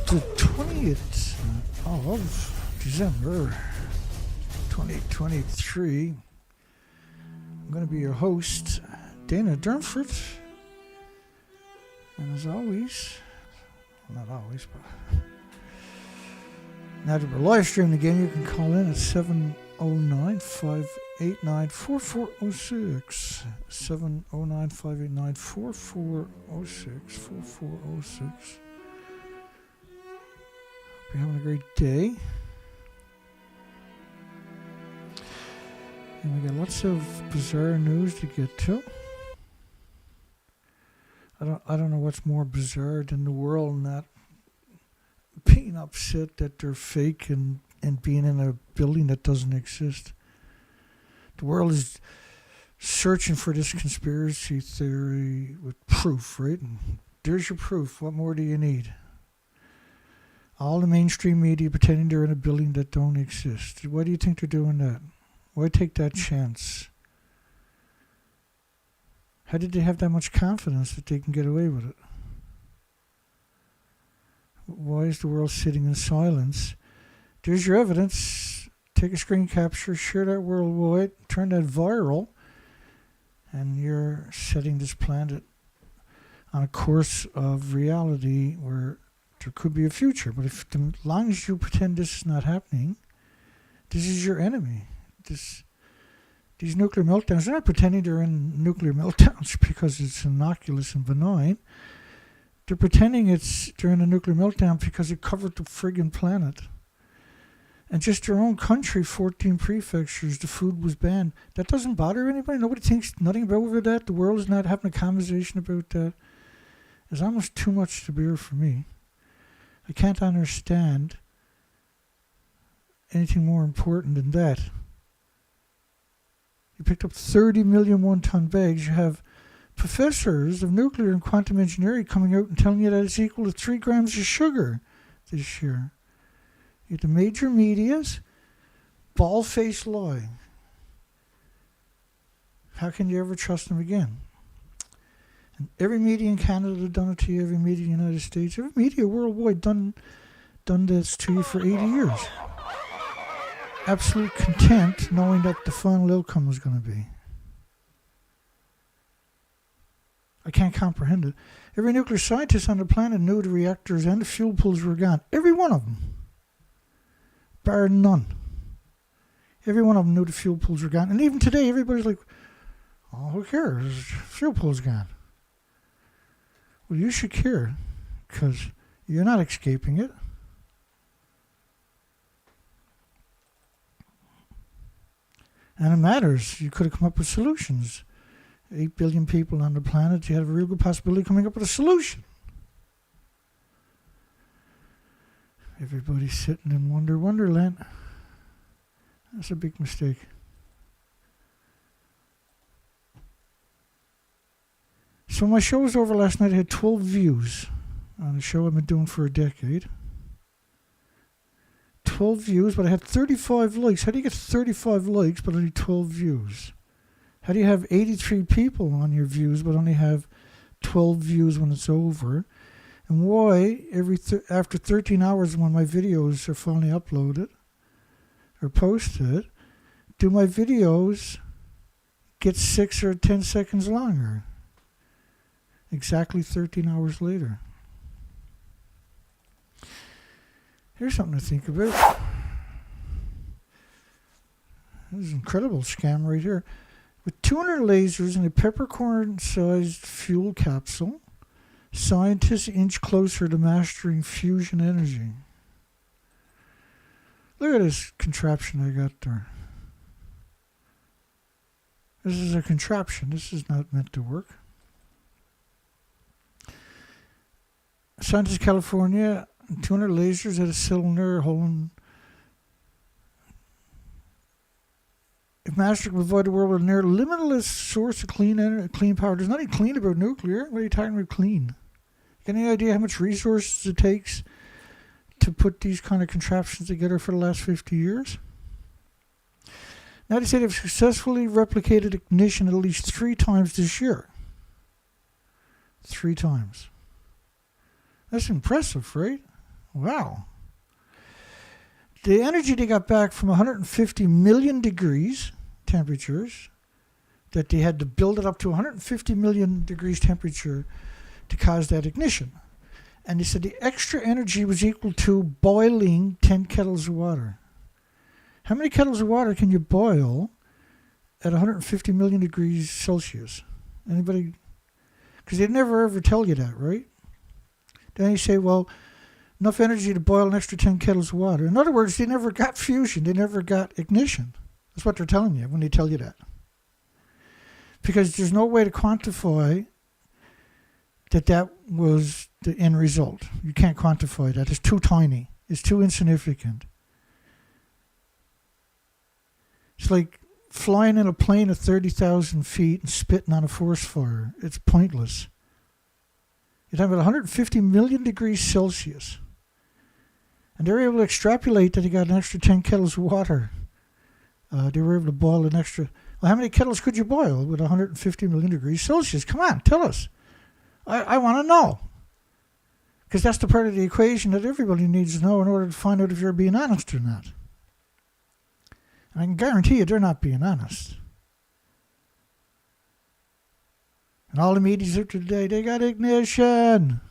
the 20th of December 2023. I'm going to be your host, Dana Durnford. And as always, not always, but now that we're live streaming again, you can call in at 709-589-4406. 709-589-4406. 4406. Hope you're having a great day. And we got lots of bizarre news to get to. I don't know what's more bizarre than the world not being upset that they're fake and being in a building that doesn't exist. The world is searching for this conspiracy theory with proof, right? And there's your proof. What more do you need? All the mainstream media pretending they're in a building that don't exist. Why do you think they're doing that? Why take that chance? How did they have that much confidence that they can get away with it? Why is the world sitting in silence? There's your evidence. Take a screen capture, share that worldwide, turn that viral, and you're setting this planet on a course of reality where there could be a future. But as long as you pretend this is not happening, this is your enemy. These nuclear meltdowns, they're not pretending they're in nuclear meltdowns because it's innocuous and benign. They're pretending they're in a nuclear meltdown because it covered the friggin' planet. And just their own country, 14 prefectures, the food was banned. That doesn't bother anybody? Nobody thinks nothing about that? The world is not having a conversation about that? It's almost too much to bear for me. I can't understand anything more important than that. You picked up 30 million one-ton bags. You have professors of nuclear and quantum engineering coming out and telling you that it's equal to 3 grams of sugar this year. You have the major medias, bald-faced lying. How can you ever trust them again? And every media in Canada has done it to you, every media in the United States, every media worldwide done this to you for 80 years. Absolute content knowing that the final outcome was going to be. I can't comprehend it. Every nuclear scientist on the planet knew the reactors and the fuel pools were gone. Every one of them. Bar none. Every one of them knew the fuel pools were gone. And even today, everybody's like, oh, who cares? Fuel pool's gone. Well, you should care, because you're not escaping it. And it matters. You could have come up with solutions. 8 billion people on the planet, you have a real good possibility of coming up with a solution. Everybody's sitting in Wonderland. That's a big mistake. So my show was over last night. I had 12 views on a show I've been doing for a decade. 12 views, but I had 35 likes. How do you get 35 likes but only 12 views? How do you have 83 people on your views but only have 12 views when it's over? And why after 13 hours when my videos are finally uploaded or posted, do my videos get 6 or 10 seconds longer? Exactly 13 hours later. Here's something to think about. This is an incredible scam right here. With 200 lasers in a peppercorn-sized fuel capsule, scientists inch closer to mastering fusion energy. Look at this contraption I got there. This is a contraption. This is not meant to work. Scientists in California, 200 lasers at a cylinder holding. If Master can provide the world with a near limitless source of clean power, there's nothing clean about nuclear. What are you talking about clean? Got any idea how much resources it takes to put these kind of contraptions together for the last 50 years? Now they say they've successfully replicated ignition at least 3 times this year. 3 times. That's impressive, right? Wow. The energy they got back from 150 million degrees temperatures, that they had to build it up to 150 million degrees temperature to cause that ignition. And they said the extra energy was equal to boiling 10 kettles of water. How many kettles of water can you boil at 150 million degrees Celsius? Anybody? Because they'd never ever tell you that, right? Then you say, well, enough energy to boil an extra 10 kettles of water. In other words, they never got fusion. They never got ignition. That's what they're telling you when they tell you that. Because there's no way to quantify that was the end result. You can't quantify that. It's too tiny. It's too insignificant. It's like flying in a plane at 30,000 feet and spitting on a forest fire. It's pointless. You're talking about 150 million degrees Celsius. And they were able to extrapolate that they got an extra 10 kettles of water. They were able to boil an extra... Well, how many kettles could you boil with 150 million degrees Celsius? Come on, tell us. I want to know. Because that's the part of the equation that everybody needs to know in order to find out if you're being honest or not. And I can guarantee you they're not being honest. And all the medias up today, they got ignition.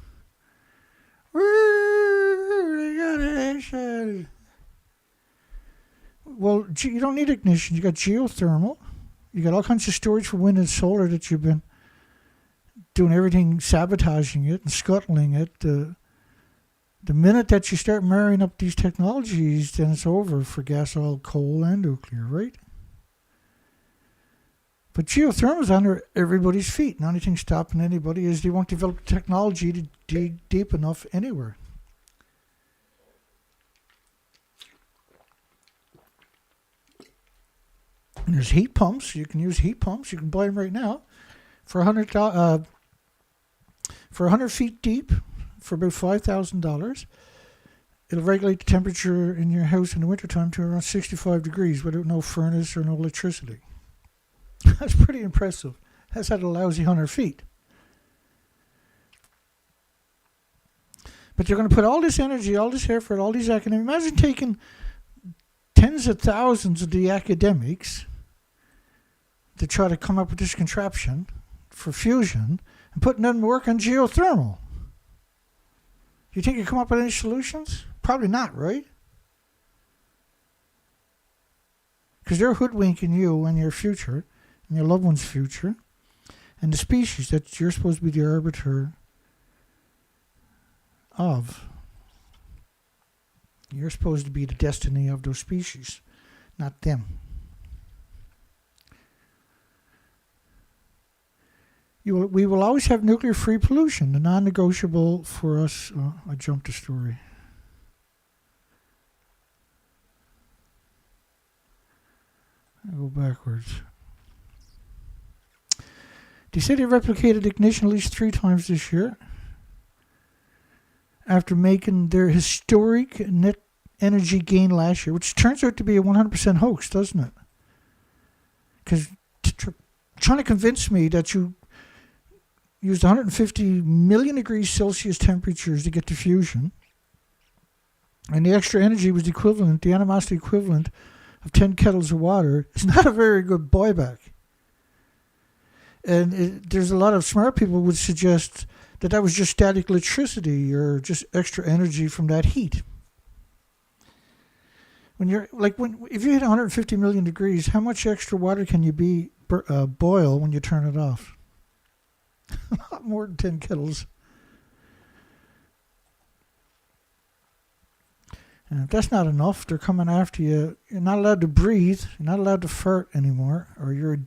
Woo, they got ignition. Well, you don't need ignition. You got geothermal. You got all kinds of storage for wind and solar that you've been doing everything, sabotaging it and scuttling it. The minute that you start marrying up these technologies, then it's over for gas, oil, coal, and nuclear, right? But geothermal is under everybody's feet. And the only thing stopping anybody is they won't develop technology to dig deep enough anywhere. And there's heat pumps. You can use heat pumps. You can buy them right now for 100 feet deep for about $5,000. It'll regulate the temperature in your house in the wintertime to around 65 degrees without no furnace or no electricity. That's pretty impressive. That's at a lousy 100 feet. But you're going to put all this energy, all this effort, all these academics. Imagine taking tens of thousands of the academics to try to come up with this contraption for fusion and putting them to work on geothermal. Do you think you come up with any solutions? Probably not, right? Because they're hoodwinking you and your future and your loved one's future and the species that you're supposed to be the arbiter of. You're supposed to be the destiny of those species, not them. We will always have nuclear-free pollution, the non-negotiable for us. I jumped a story. I'll go backwards. They say they replicated ignition at least 3 times this year after making their historic net energy gain last year, which turns out to be a 100% hoax, doesn't it? Because trying to convince me that you used 150 million degrees Celsius temperatures to get to fusion, and the extra energy was equivalent, the animosity equivalent of 10 kettles of water, is not a very good buyback. And there's a lot of smart people who would suggest that was just static electricity or just extra energy from that heat. When you're if you hit 150 million degrees, how much extra water can you boil when you turn it off? A lot more than 10 kettles. And if that's not enough, they're coming after you. You're not allowed to breathe. You're not allowed to fart anymore, or you're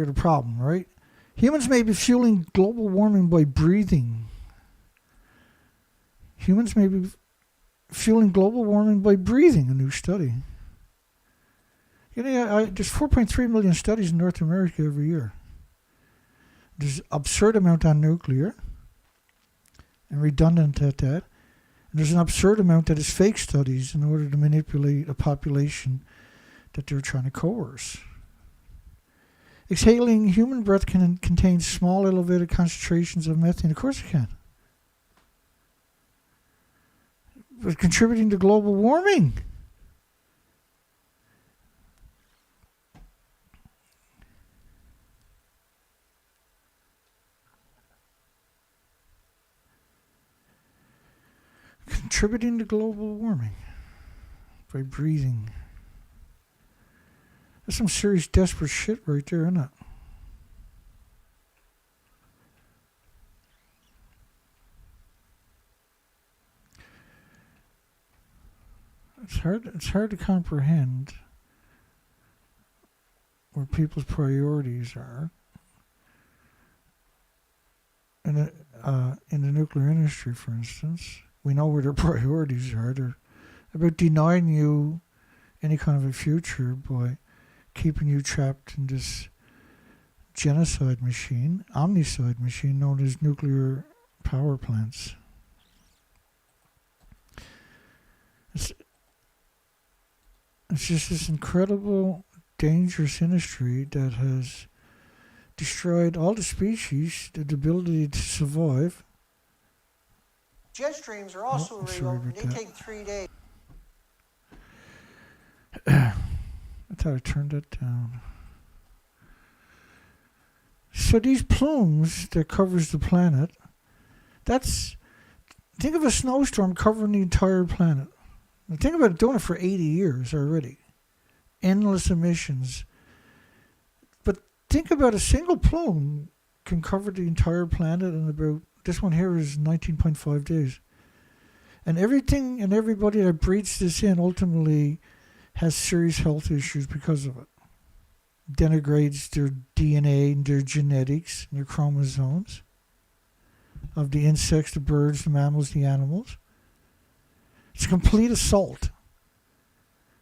the problem, right? Humans may be fueling global warming by breathing. Humans may be fueling global warming by breathing, a new study. There's 4.3 million studies in North America every year. There's an absurd amount on nuclear and redundant at that. And there's an absurd amount that is fake studies in order to manipulate a population that they're trying to coerce. Exhaling human breath can contain small elevated concentrations of methane. Of course it can. was contributing to global warming. Contributing to global warming by breathing. That's some serious desperate shit right there, isn't it? It's hard to comprehend where people's priorities are in the nuclear industry, for instance. We know where their priorities are. They're about denying you any kind of a future by keeping you trapped in this genocide machine, omnicide machine known as nuclear power plants. It's just this incredible, dangerous industry that has destroyed all the species, the ability to survive. Jet streams are also real. They take 3 days. I thought I turned that down. So these plumes that covers the planet, think of a snowstorm covering the entire planet. Now think about doing it for 80 years already. Endless emissions. But think about a single plume can cover the entire planet in about, this one here is 19.5 days. And everything and everybody that breathes this in ultimately has serious health issues because of it. Denigrates their DNA and their genetics and their chromosomes of the insects, the birds, the mammals, the animals. It's a complete assault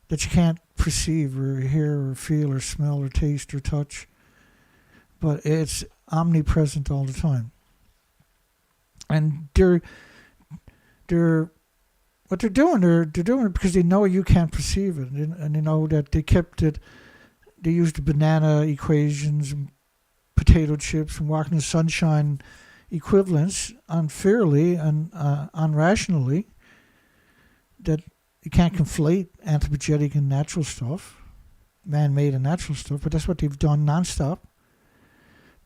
that you can't perceive or hear or feel or smell or taste or touch. But it's omnipresent all the time. And they're what they're doing it because they know you can't perceive it, and they know that they kept it. They used the banana equations, and potato chips, and walking the sunshine equivalents unfairly and unrationally. That you can't conflate anthropogenic and natural stuff, man-made and natural stuff. But that's what they've done nonstop,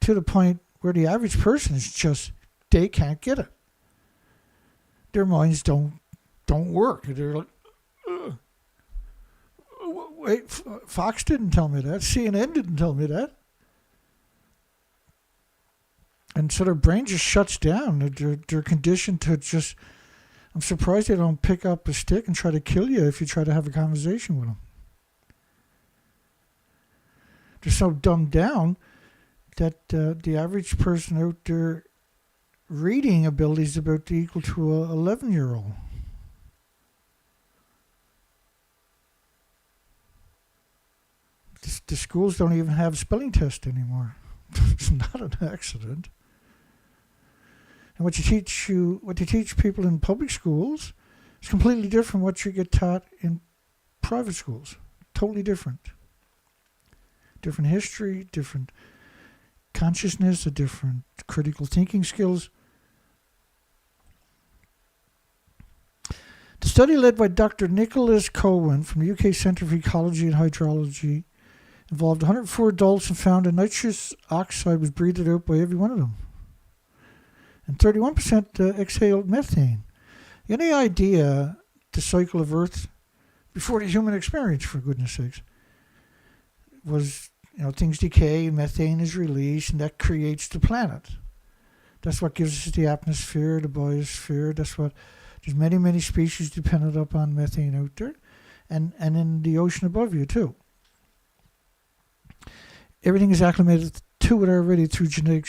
to the point where the average person is just, they can't get it. Their minds don't work. They're like, ugh. Wait, Fox didn't tell me that. CNN didn't tell me that. And so their brain just shuts down. They're conditioned to just, I'm surprised they don't pick up a stick and try to kill you if you try to have a conversation with them. They're so dumbed down that the average person out there reading ability is about equal to an 11-year-old. The schools don't even have a spelling test anymore. It's not an accident. And what they teach people in public schools is completely different from what you get taught in private schools. Totally different. Different history, different consciousness, a different critical thinking skills. The study led by Dr. Nicholas Cowan from the UK Centre for Ecology and Hydrology involved 104 adults and found that nitrous oxide was breathed out by every one of them. And 31% exhaled methane. Any idea the cycle of Earth before the human experience, for goodness sakes, was, things decay, methane is released, and that creates the planet. That's what gives us the atmosphere, the biosphere. There's many, many species dependent upon methane out there, and in the ocean above you too. Everything is acclimated to it already through genetic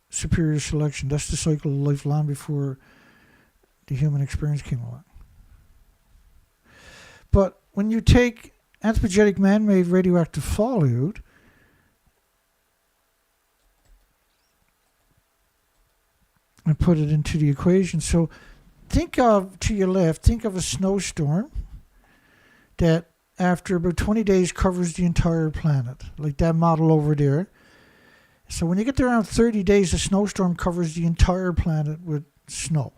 superior selection. That's the cycle of life long before the human experience came along. But when you take anthropogenic man-made radioactive fallout and put it into the equation, so think of, to your left, think of a snowstorm that after about 20 days covers the entire planet, like that model over there. So when you get to around 30 days, a snowstorm covers the entire planet with snow.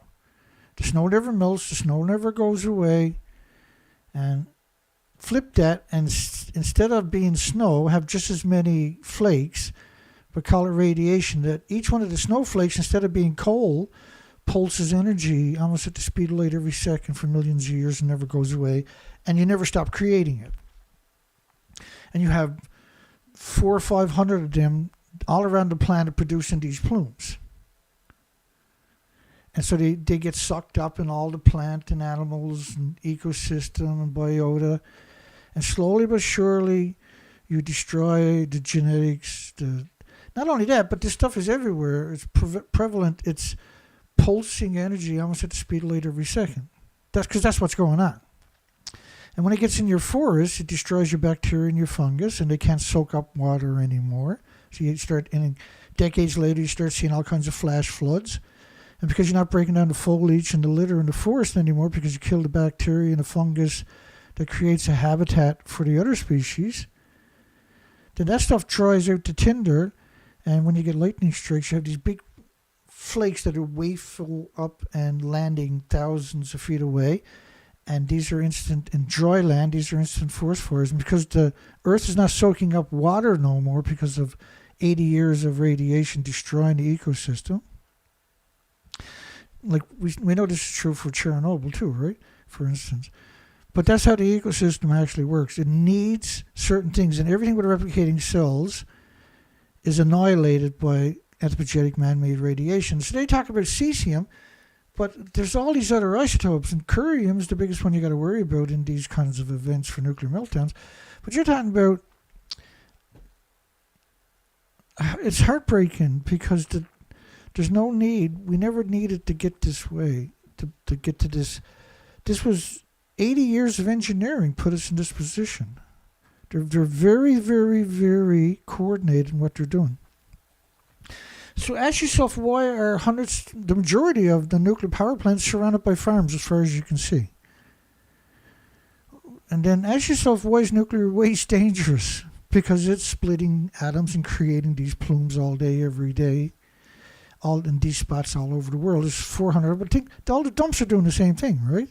The snow never melts, the snow never goes away. And flip that, and instead of being snow, have just as many flakes, but call it radiation. That each one of the snowflakes, instead of being coal, pulses energy almost at the speed of light every second for millions of years and never goes away. And you never stop creating it. And you have 400 or 500 of them all around the planet producing these plumes. And so they get sucked up in all the plant and animals and ecosystem and biota. And slowly but surely, you destroy the genetics. Not only that, but this stuff is everywhere. It's prevalent. It's pulsing energy almost at the speed of light every second. That's because that's what's going on. And when it gets in your forest, it destroys your bacteria and your fungus, and they can't soak up water anymore. So you start, and decades later, you start seeing all kinds of flash floods. And because you're not breaking down the foliage and the litter in the forest anymore, because you kill the bacteria and the fungus that creates a habitat for the other species, then that stuff dries out to tinder. And when you get lightning strikes, you have these big flakes that are wafting up and landing thousands of feet away. And these are instant, in dry land, these are instant forest fires. And because the Earth is not soaking up water no more because of 80 years of radiation destroying the ecosystem. Like we know this is true for Chernobyl too, right? For instance. But that's how the ecosystem actually works. It needs certain things, and everything with replicating cells is annihilated by anthropogenic man-made radiation. So they talk about cesium, but there's all these other isotopes, and curium is the biggest one you got to worry about in these kinds of events for nuclear meltdowns. But you're talking about, it's heartbreaking because there's no need. We never needed to get this way, to get to this. This was 80 years of engineering put us in this position. They're very, very, very coordinated in what they're doing. So ask yourself, why are the majority of the nuclear power plants surrounded by farms as far as you can see? And then ask yourself, why is nuclear waste dangerous? Because it's splitting atoms and creating these plumes all day, every day, all in these spots all over the world. There's 400, but think all the dumps are doing the same thing, right?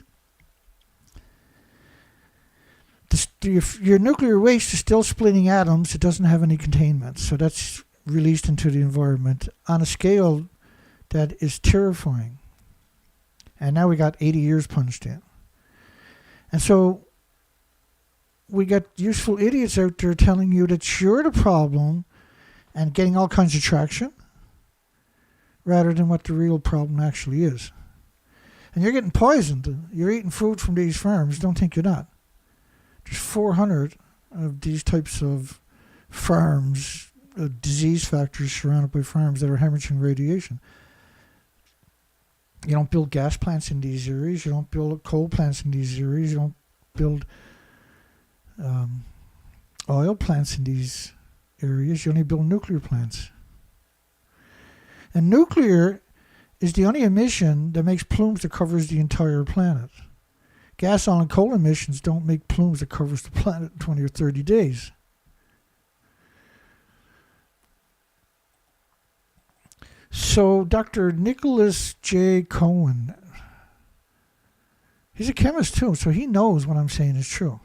Your nuclear waste is still splitting atoms. It doesn't have any containment, so that's released into the environment on a scale that is terrifying. And now we got 80 years punched in. And so we got useful idiots out there telling you that you're the problem and getting all kinds of traction rather than what the real problem actually is. And you're getting poisoned. You're eating food from these farms. Don't think you're not. There's 400 of these types of farms, disease factors surrounded by farms that are hemorrhaging radiation. You don't build gas plants in these areas. You don't build coal plants in these areas. You don't build oil plants in these areas. You only build nuclear plants. And nuclear is the only emission that makes plumes that covers the entire planet. Gas, oil, and coal emissions don't make plumes that covers the planet in 20 or 30 days. So Dr. Nicholas J. Cowan, he's a chemist too, so he knows what I'm saying is true.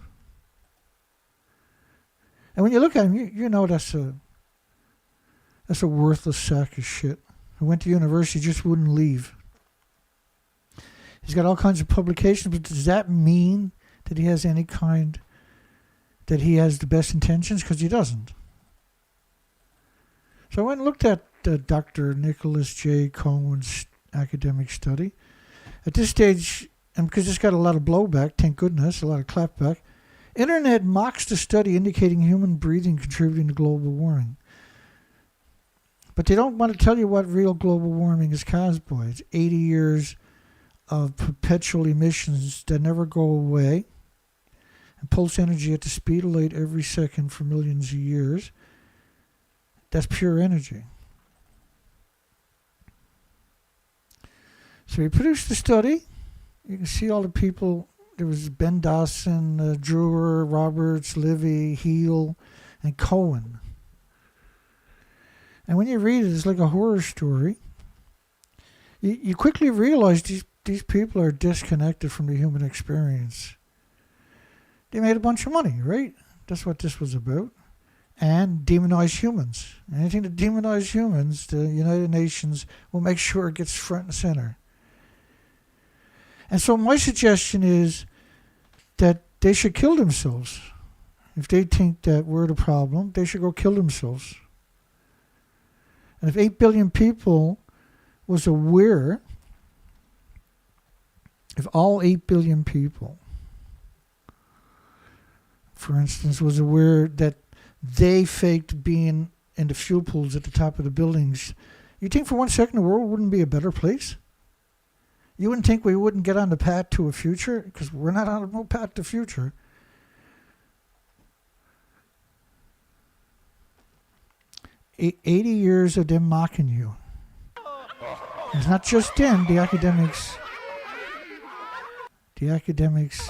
And when you look at him, you know that's a worthless sack of shit. Who went to university, just wouldn't leave. He's got all kinds of publications, but does that mean that he has that he has the best intentions? Because he doesn't. So I went and looked at Dr. Nicholas J. Cowan's academic study. At this stage, and because it's got a lot of blowback, thank goodness, a lot of clapback, Internet mocks the study indicating human breathing contributing to global warming. But they don't want to tell you what real global warming is caused by. It's 80 years of perpetual emissions that never go away and pulse energy at the speed of light every second for millions of years. That's pure energy. So he produced the study. You can see all the people. There was Ben Dawson, Drewer, Roberts, Levy, Heal, and Cowan. And when you read it, it's like a horror story. You quickly realize these these people are disconnected from the human experience. They made a bunch of money, right? That's what this was about. And demonize humans. Anything to demonize humans, the United Nations will make sure it gets front and center. And so my suggestion is that they should kill themselves. If they think that we're the problem, they should go kill themselves. And if 8 billion people was aware, if all 8 billion people, for instance, was aware that they faked being in the fuel pools at the top of the buildings, you think for 1 second the world wouldn't be a better place? You wouldn't think we wouldn't get on the path to a future? Because we're not on no path to future. 80 years of them mocking you. It's not just them, the academics. The academics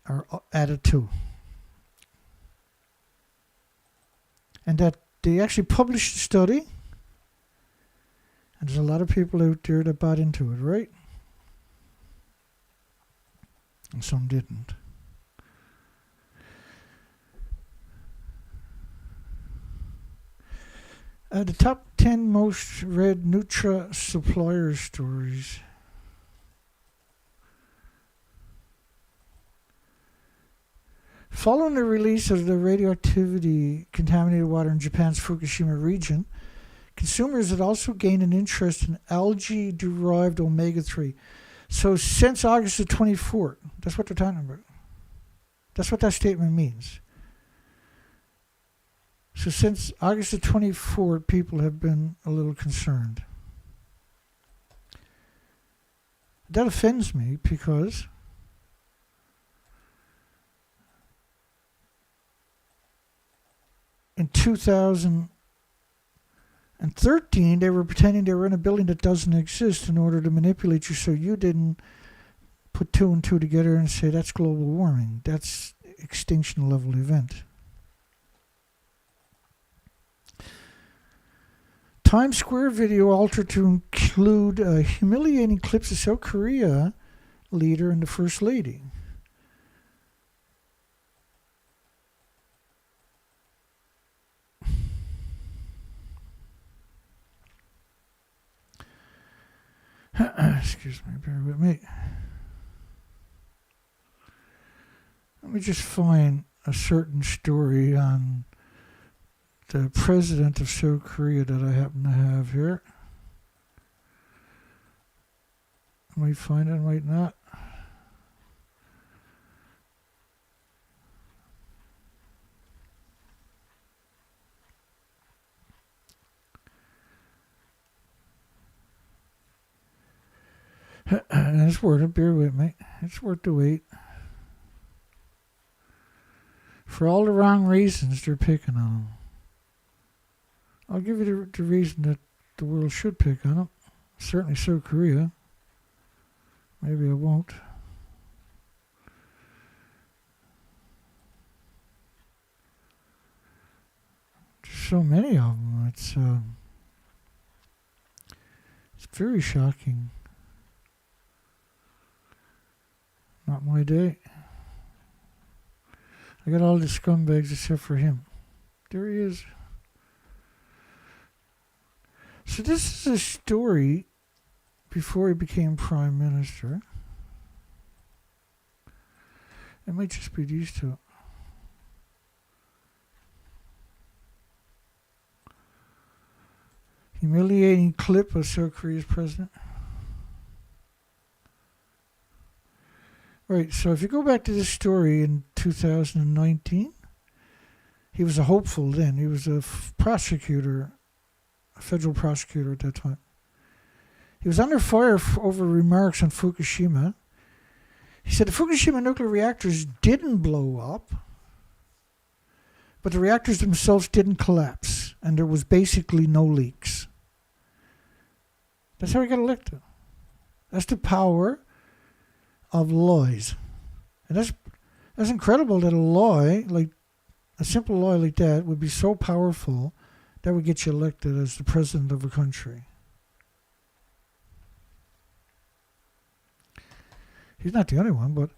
are at it too. And that they actually published a study, and there's a lot of people out there that bought into it, right? And some didn't. The top 10 most read Nutra supplier stories. Following the release of the radioactivity contaminated water in Japan's Fukushima region, consumers had also gained an interest in algae-derived omega-3. So since August the 24th, that's what they're talking about. That's what that statement means. So since August the 24th, people have been a little concerned. That offends me because in 2013, they were pretending they were in a building that doesn't exist in order to manipulate you so you didn't put 2 and 2 together and say that's global warming. That's extinction level event. Times Square video altered to include humiliating clips of South Korea leader and the First Lady. Excuse me, bear with me. Let me just find a certain story on the president of South Korea that I happen to have here. I might find it, I might not. It's worth it, bear with me. It's worth the wait. For all the wrong reasons they're picking on them. I'll give you the reason that the world should pick on them. Certainly South Korea. Maybe I won't. There's so many of them. It's very shocking. Not my day. I got all the scumbags except for him. There he is. So this is a story before he became prime minister. It might just be these two. Humiliating clip of South Korea's president. Right, so if you go back to this story in 2019, he was a hopeful then. He was a prosecutor, a federal prosecutor at that time. He was under fire over remarks on Fukushima. He said the Fukushima nuclear reactors didn't blow up, but the reactors themselves didn't collapse, and there was basically no leaks. That's how he got elected. That's the power of lies. And that's incredible that a lie, like a simple lie like that, would be so powerful that would get you elected as the president of a country. He's not the only one, but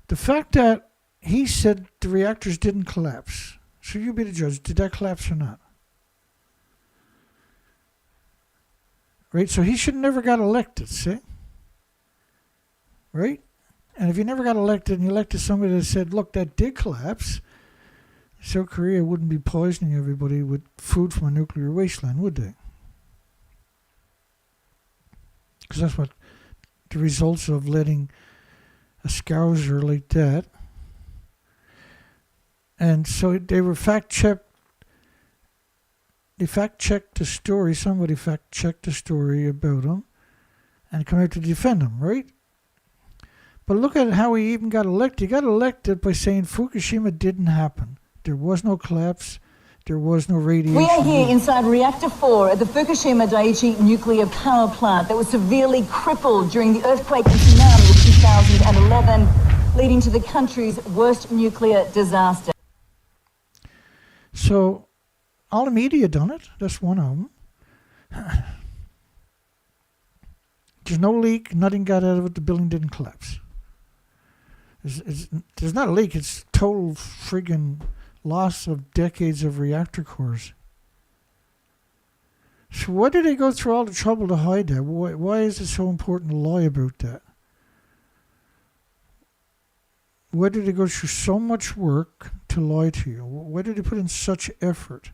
the fact that he said the reactors didn't collapse. So you be the judge. Did that collapse or not? Right? So he should never got elected, see? Right? And if he never got elected and you elected somebody that said, look, that did collapse, South Korea wouldn't be poisoning everybody with food from a nuclear wasteland, would they? Because that's what the results of letting a scouser like that. And so they were fact-checked. They fact-checked the story. Somebody fact-checked the story about him and come out to defend him, right? But look at how he even got elected. He got elected by saying Fukushima didn't happen. There was no collapse. There was no radiation. We are here inside Reactor 4 at the Fukushima Daiichi nuclear power plant that was severely crippled during the earthquake and tsunami of 2011, leading to the country's worst nuclear disaster. So, all the media done it. That's one of them. There's no leak. Nothing got out of it. The building didn't collapse. There's not a leak. It's total friggin' loss of decades of reactor cores. So why did they go through all the trouble to hide that? Why is it so important to lie about that? Why did they go through so much work to lie to you? Why did they put in such effort?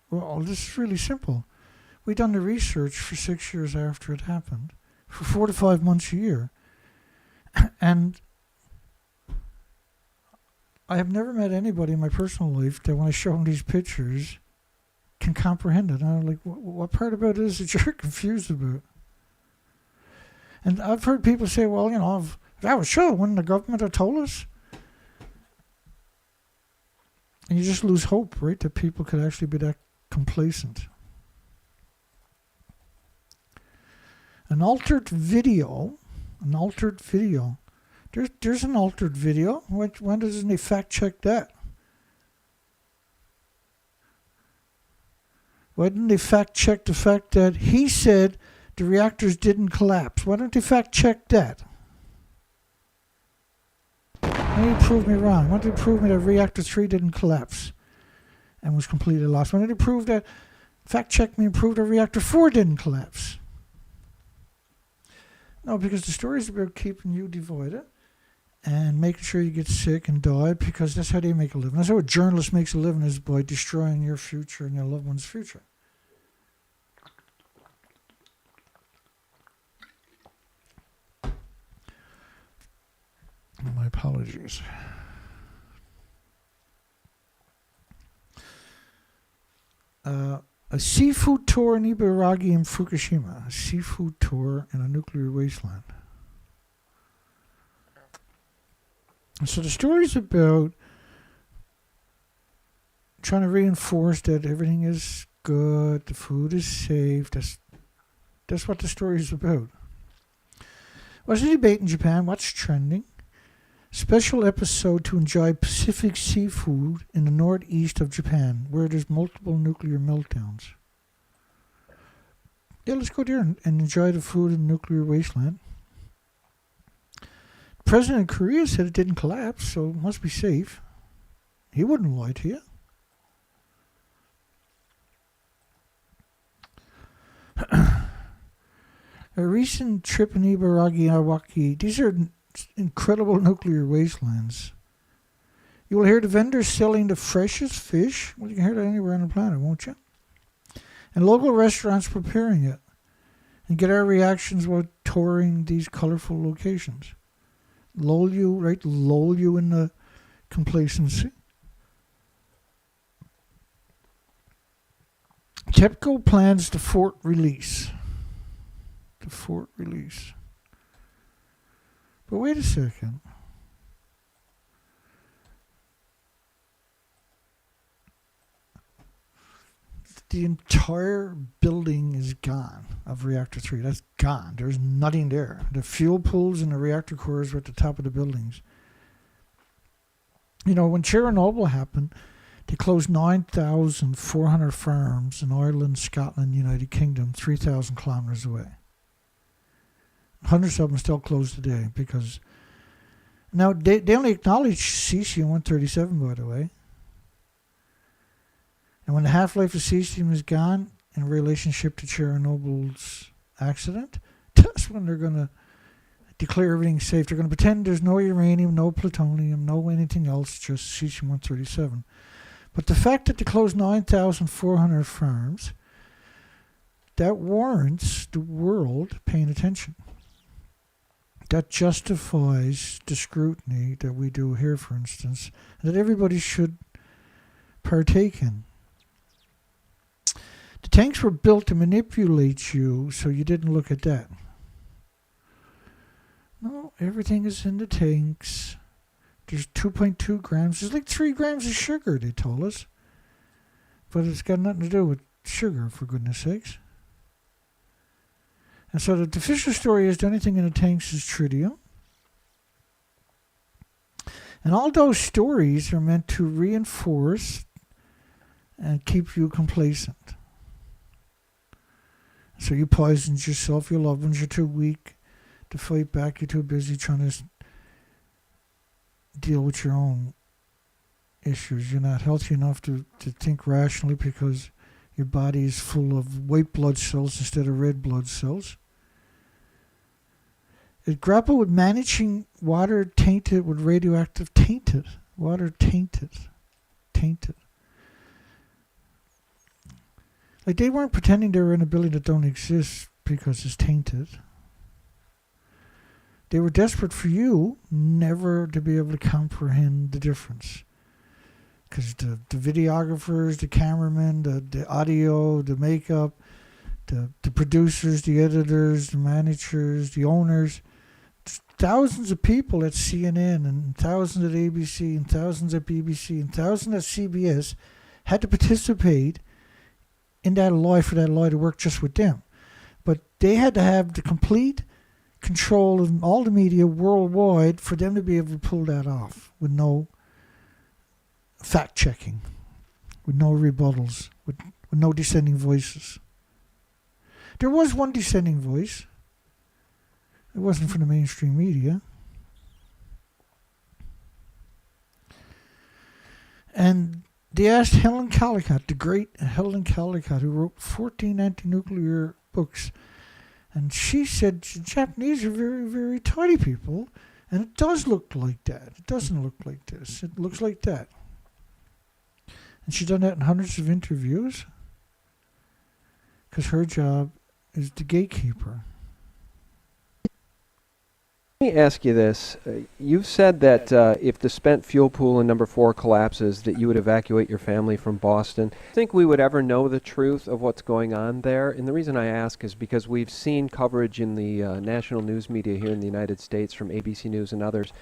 Well, this is really simple. We done the research for 6 years after it happened, for 4 to 5 months a year. And I have never met anybody in my personal life that when I show them these pictures can comprehend it. And I'm like, what part about it is that you're confused about? And I've heard people say, well, you know, if that was true, wouldn't the government have told us? And you just lose hope, right, that people could actually be that complacent. An altered video. There's an altered video. When doesn't he fact check that? Why didn't they fact check the fact that he said the reactors didn't collapse? Why don't they fact check that? Why did they prove me wrong? Why did they prove me that reactor 3 didn't collapse and was completely lost? Why did they prove that, fact check me and prove that reactor 4 didn't collapse? No, because the story is about keeping you divided and making sure you get sick and die, because that's how they make a living. That's how a journalist makes a living, is by destroying your future and your loved one's future. My apologies. A seafood tour in Ibaraki and Fukushima. A seafood tour in a nuclear wasteland. And so the story is about trying to reinforce that everything is good, the food is safe. That's what the story is about. What's the debate in Japan? What's trending? Special episode to enjoy Pacific seafood in the northeast of Japan, where there's multiple nuclear meltdowns. Yeah, let's go there and enjoy the food in the nuclear wasteland. The president of Korea said it didn't collapse, so it must be safe. He wouldn't lie to you. A recent trip in Ibaraki, Awaki. These are incredible nuclear wastelands. You will hear the vendors selling the freshest fish. Well, you can hear that anywhere on the planet, won't you? And local restaurants preparing it. And get our reactions while touring these colorful locations. Lull you in the complacency. TEPCO plans the fort release. The fort release. But wait a second. The entire building is gone of Reactor 3. That's gone. There's nothing there. The fuel pools and the reactor cores were at the top of the buildings. You know, when Chernobyl happened, they closed 9,400 farms in Ireland, Scotland, United Kingdom, 3,000 kilometers away. Hundreds of them still closed today because now they only acknowledge cesium-137, by the way. And when the half-life of cesium is gone in relationship to Chernobyl's accident, that's when they're going to declare everything safe. They're going to pretend there's no uranium, no plutonium, no anything else, just cesium-137. But the fact that they closed 9,400 farms, that warrants the world paying attention. That justifies the scrutiny that we do here, for instance, that everybody should partake in. The tanks were built to manipulate you, so you didn't look at that. No, everything is in the tanks. There's 2.2 grams. There's like 3 grams of sugar, they told us. But it's got nothing to do with sugar, for goodness sakes. And so the official story is the only thing in the tanks is tritium. And all those stories are meant to reinforce and keep you complacent. So you poisoned yourself, your loved ones, you're too weak to fight back, you're too busy trying to deal with your own issues. You're not healthy enough to think rationally because your body is full of white blood cells instead of red blood cells. It grappled with managing water tainted with radioactive tainted. Water tainted. Like they weren't pretending they were in a building that don't exist because it's tainted. They were desperate for you never to be able to comprehend the difference. Because the videographers, the cameramen, the audio, the makeup, the producers, the editors, the managers, the owners, thousands of people at CNN and thousands at ABC and thousands at BBC and thousands at CBS had to participate in that lie for that lie to work just with them. But they had to have the complete control of all the media worldwide for them to be able to pull that off with no fact-checking, with no rebuttals, with no dissenting voices. There was one dissenting voice. It wasn't from the mainstream media. And they asked Helen Caldicott, the great Helen Caldicott, who wrote 14 anti-nuclear books. And she said the Japanese are very, very tidy people. And it does look like that. It doesn't look like this. It looks like that. And she's done that in hundreds of interviews. Because her job is the gatekeeper. Let me ask you this. You've said that if the spent fuel pool in number 4 collapses, that you would evacuate your family from Boston. Do you think we would ever know the truth of what's going on there? And the reason I ask is because we've seen coverage in the national news media here in the United States from ABC News and others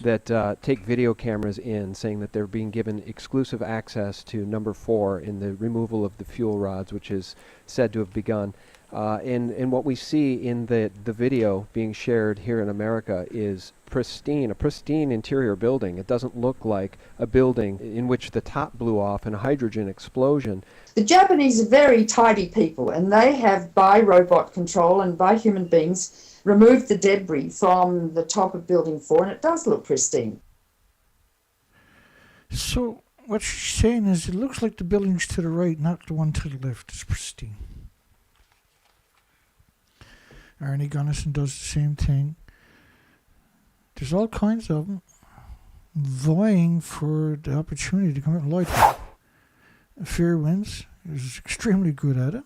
that take video cameras in saying that they're being given exclusive access to number 4 in the removal of the fuel rods, which is said to have begun. And what we see in the video being shared here in America is a pristine interior building. It doesn't look like a building in which the top blew off in a hydrogen explosion. The Japanese are very tidy people, and they have, by robot control and by human beings, removed the debris from the top of Building 4, and it does look pristine. So what she's saying is it looks like the buildings to the right, not the one to the left, is pristine. Arnie Gunnison does the same thing. There's all kinds of them vying for the opportunity to come out and lie to you. Fear Wins is extremely good at it.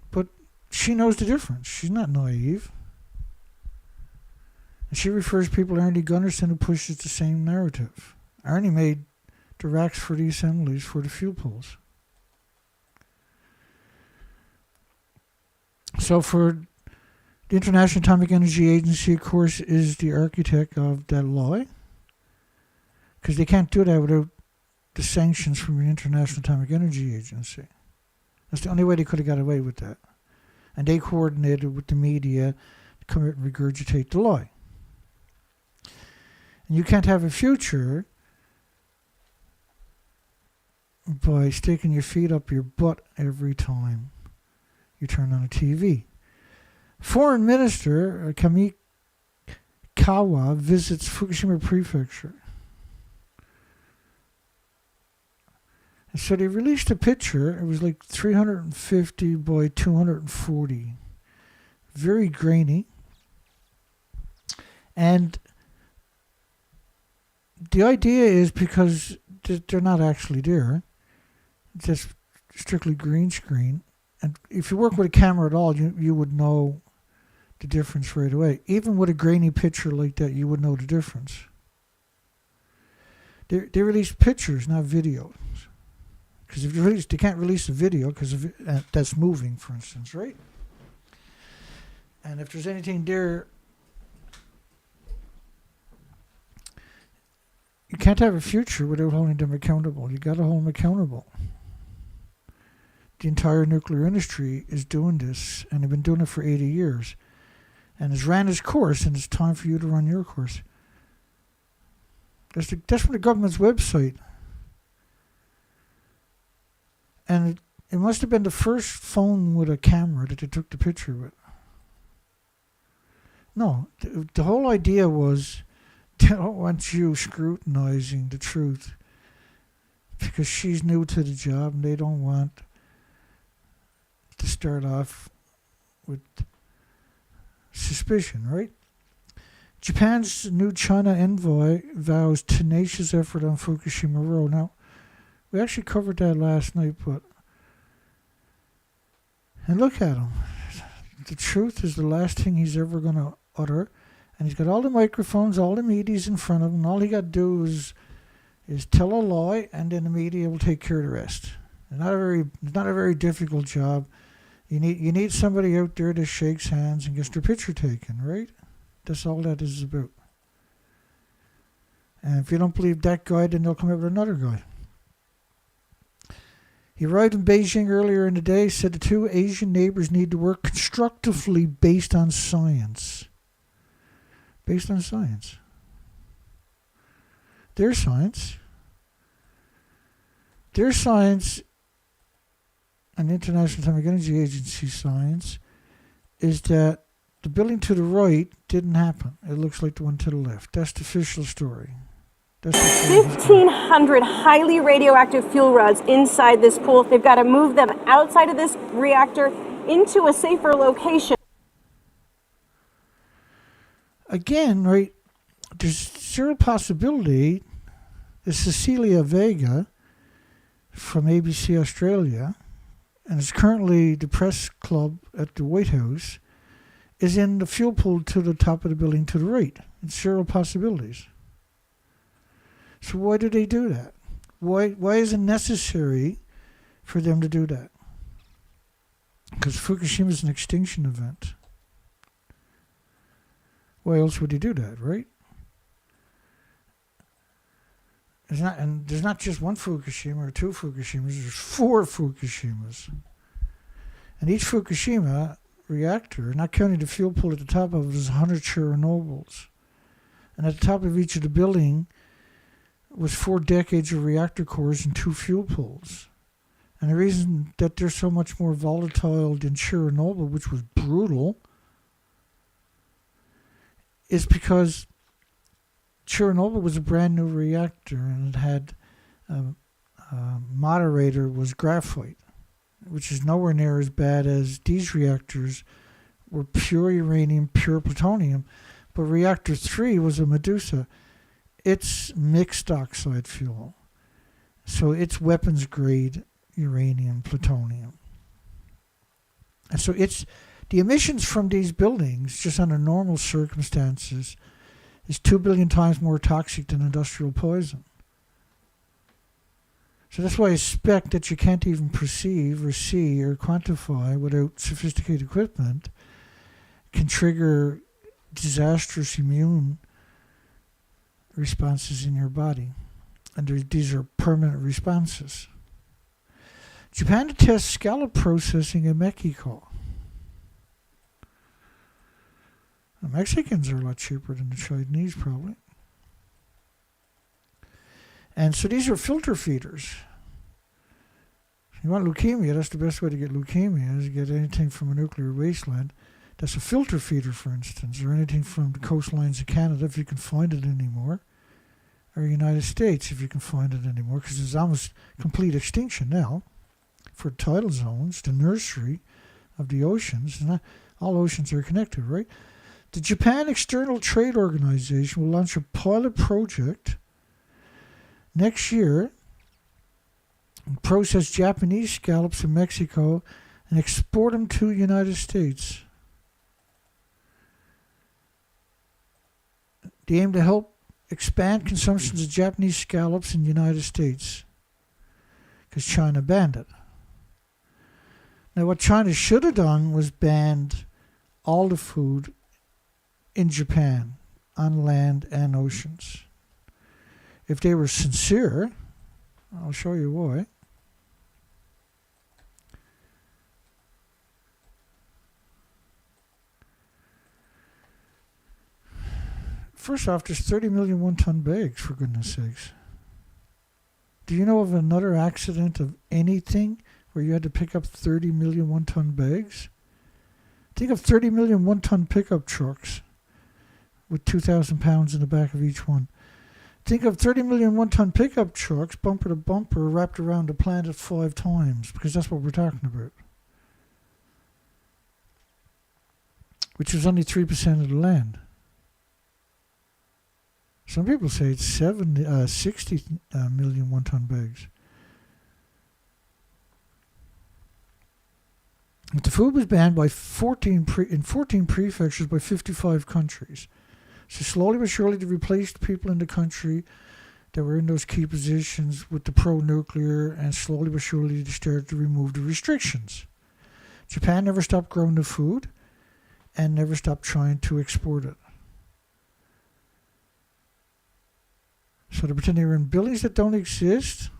But she knows the difference. She's not naive. And she refers people to Arnie Gunnarsson, who pushes the same narrative. Arnie made the racks for the assemblies for the fuel pools. So for the International Atomic Energy Agency, of course, is the architect of that lie. Because they can't do that without the sanctions from the International Atomic Energy Agency. That's the only way they could have got away with that. And they coordinated with the media to come out and regurgitate the lie. And you can't have a future by sticking your feet up your butt every time you turn on a TV. Foreign Minister Kamikawa visits Fukushima Prefecture. And so they released a picture. It was like 350 by 240. Very grainy. And the idea is because they're not actually there. It's just strictly green screen. And if you work with a camera at all, you would know the difference right away. Even with a grainy picture like that, you would know the difference. They release pictures, not videos. Because if they can't release a video because that's moving, for instance, right? And if there's anything there, you can't have a future without holding them accountable. You got to hold them accountable. The entire nuclear industry is doing this, and they've been doing it for 80 years. And it's ran its course, and it's time for you to run your course. That's from the government's website. And it must have been the first phone with a camera that they took the picture with. No, the whole idea was they don't want you scrutinizing the truth because she's new to the job and they don't want to start off with suspicion, right? Japan's new China envoy vows tenacious effort on Fukushima Road. Now, we actually covered that last night, and look at him. The truth is the last thing he's ever going to utter, and he's got all the microphones, all the media's in front of him, and all he got to do is tell a lie, and then the media will take care of the rest. It's not a very difficult job. You need somebody out there that shakes hands and gets their picture taken, right? That's all that is about. And if you don't believe that guy, then they'll come up with another guy. He arrived in Beijing earlier in the day, said the two Asian neighbors need to work constructively based on science. Based on science. Their science. Their science and the International Atomic Energy Agency science is that the building to the right didn't happen. It looks like the one to the left. That's the official story. 1,500 highly radioactive fuel rods inside this pool. They've got to move them outside of this reactor into a safer location. Again, right, there's zero possibility that Cecilia Vega from ABC Australia, and is currently the press club at the White House, is in the fuel pool to the top of the building to the right. It's zero possibilities. So why do they do that? Why is it necessary for them to do that? Because Fukushima is an extinction event. Why else would they do that, right? There's not just one Fukushima or two Fukushimas. There's 4 Fukushimas. And each Fukushima reactor, not counting the fuel pool at the top of it, is 100 Chernobyls. And at the top of each of the building was 4 decades of reactor cores and 2 fuel pools. And the reason that they're so much more volatile than Chernobyl, which was brutal, is because Chernobyl was a brand new reactor and it had moderator was graphite, which is nowhere near as bad as these reactors were pure uranium, pure plutonium. But reactor 3 was a Medusa. It's mixed oxide fuel. So it's weapons grade uranium, plutonium. And so it's the emissions from these buildings, just under normal circumstances, is 2 billion times more toxic than industrial poison. So that's why I suspect that you can't even perceive or see or quantify without sophisticated equipment can trigger disastrous immune responses in your body. And these are permanent responses. Japan to test scallop processing in Mexico. The Mexicans are a lot cheaper than the Chinese, probably. And so these are filter feeders. If you want leukemia, that's the best way to get leukemia, is to get anything from a nuclear wasteland. That's a filter feeder, for instance, or anything from the coastlines of Canada, if you can find it anymore, or the United States, if you can find it anymore, because there's almost complete extinction now for tidal zones, the nursery of the oceans, and all oceans are connected, right? The Japan External Trade Organization will launch a pilot project next year and process Japanese scallops in Mexico and export them to the United States. They aim to help expand consumptions of Japanese scallops in the United States because China banned it. Now, what China should have done was banned all the food in Japan, on land and oceans. If they were sincere, I'll show you why. First off, there's 30 million one-ton bags, for goodness sakes. Do you know of another accident of anything where you had to pick up 30 million one-ton bags? Think of 30 million one-ton pickup trucks with 2,000 pounds in the back of each one. Think of 30 million one-ton pickup trucks, bumper to bumper, wrapped around the planet 5 times, because that's what we're talking about. Which is only 3% of the land. Some people say it's 60 million one-ton bags. But the food was banned by 14 prefectures by 55 countries. So slowly but surely they replaced people in the country that were in those key positions with the pro-nuclear, and slowly but surely they started to remove the restrictions. Japan never stopped growing the food and never stopped trying to export it. So they pretend they were in buildings that don't exist.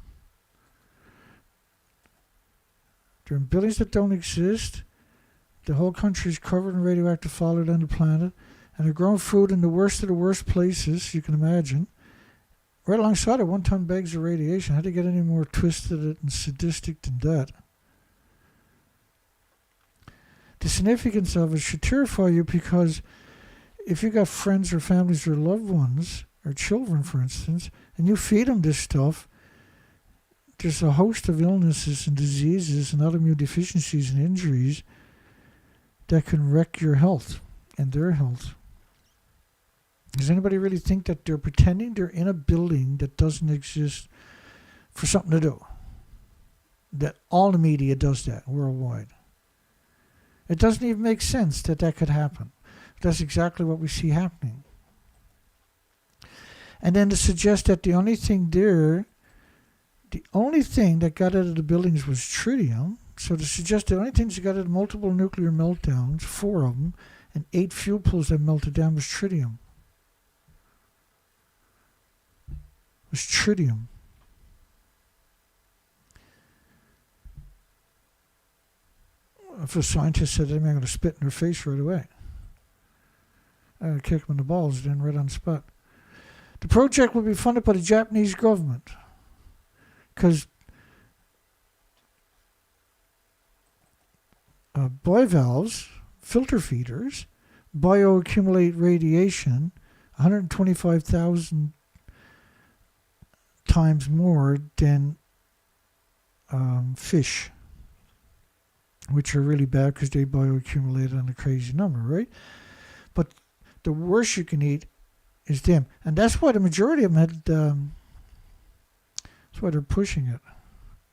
They're in buildings that don't exist. The whole country is covered in radioactive fallout on the planet. And they're growing food in the worst of the worst places you can imagine. Right alongside it, 1-ton bags of radiation. How do you get any more twisted and sadistic than that? The significance of it should terrify you, because if you got friends or families or loved ones, or children, for instance, and you feed them this stuff, there's a host of illnesses and diseases and autoimmune deficiencies and injuries that can wreck your health and their health. Does anybody really think that they're pretending they're in a building that doesn't exist for something to do? That all the media does that worldwide. It doesn't even make sense that that could happen. That's exactly what we see happening. And then to suggest that the only thing that got out of the buildings was tritium. So to suggest the only things that got out of multiple nuclear meltdowns, 4 of them, and 8 fuel pools that melted down was tritium. Was tritium. If a scientist said to me, I'm going to spit in their face right away. I'm going to kick them in the balls, then right on the spot. The project will be funded by the Japanese government, because bivalves, filter feeders, bioaccumulate radiation 125,000 times more than fish, which are really bad because they bioaccumulate on a crazy number, right? But the worst you can eat is them. And that's why the majority of them had, that's why they're pushing it.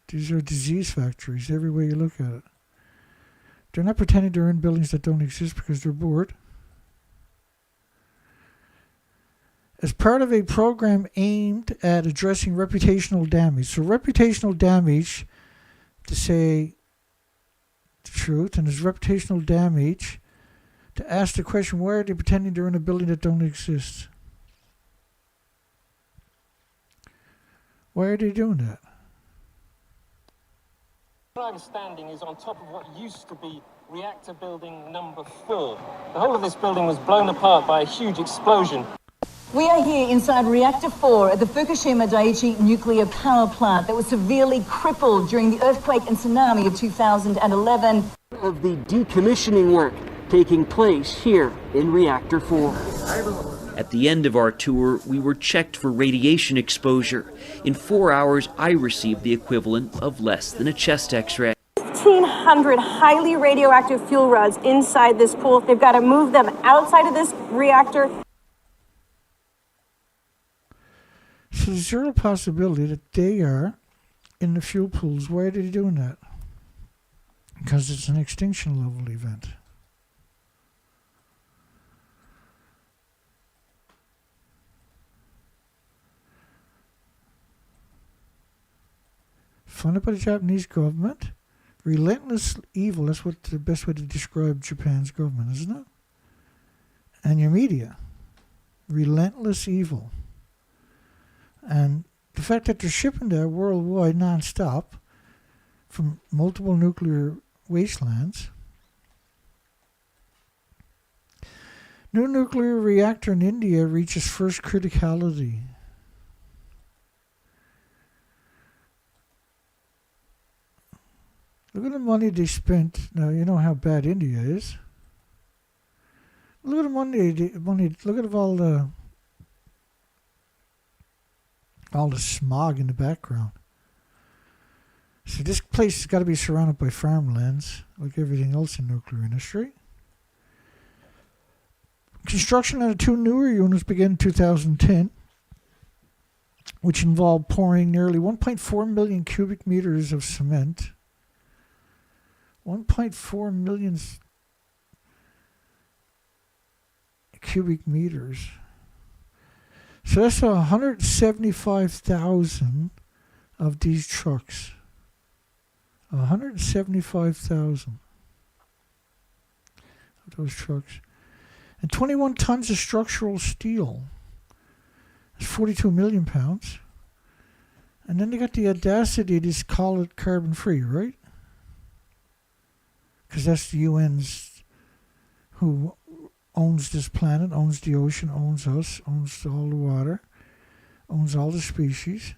These are disease factories every way you look at it. They're not pretending they're in buildings that don't exist because they're bored. As part of a program aimed at addressing reputational damage. So reputational damage, to say the truth, and there's reputational damage to ask the question, why are they pretending they're in a building that don't exist? Why are they doing that? Where I'm standing is on top of what used to be Reactor building number 4. The whole of this building was blown apart by a huge explosion. We are here inside Reactor 4 at the Fukushima Daiichi nuclear power plant that was severely crippled during the earthquake and tsunami of 2011. Of the decommissioning work taking place here in Reactor 4. At the end of our tour, we were checked for radiation exposure. In 4 hours, I received the equivalent of less than a chest x-ray. 1,500 highly radioactive fuel rods inside this pool. They've got to move them outside of this reactor. So there's zero possibility that they are in the fuel pools. Why are they doing that? Because it's an extinction level event. Funded by the Japanese government. Relentless evil, that's what the best way to describe Japan's government, isn't it? And your media. Relentless evil. And the fact that they're shipping that worldwide non-stop from multiple nuclear wastelands. New nuclear reactor in India reaches first criticality. Look at the money they spent. Now, you know how bad India is. Look at the money. Look at all the smog in the background. So this place has got to be surrounded by farmlands, like everything else in nuclear industry. Construction of the 2 newer units began in 2010, which involved pouring nearly 1.4 million cubic meters of cement. 1.4 million cubic meters. So that's 175,000 of these trucks. 175,000 of those trucks. And 21 tons of structural steel. That's 42 million pounds. And then they got the audacity to just call it carbon free, right? Because that's the UN's who owns this planet, owns the ocean, owns us, owns all the water, owns all the species.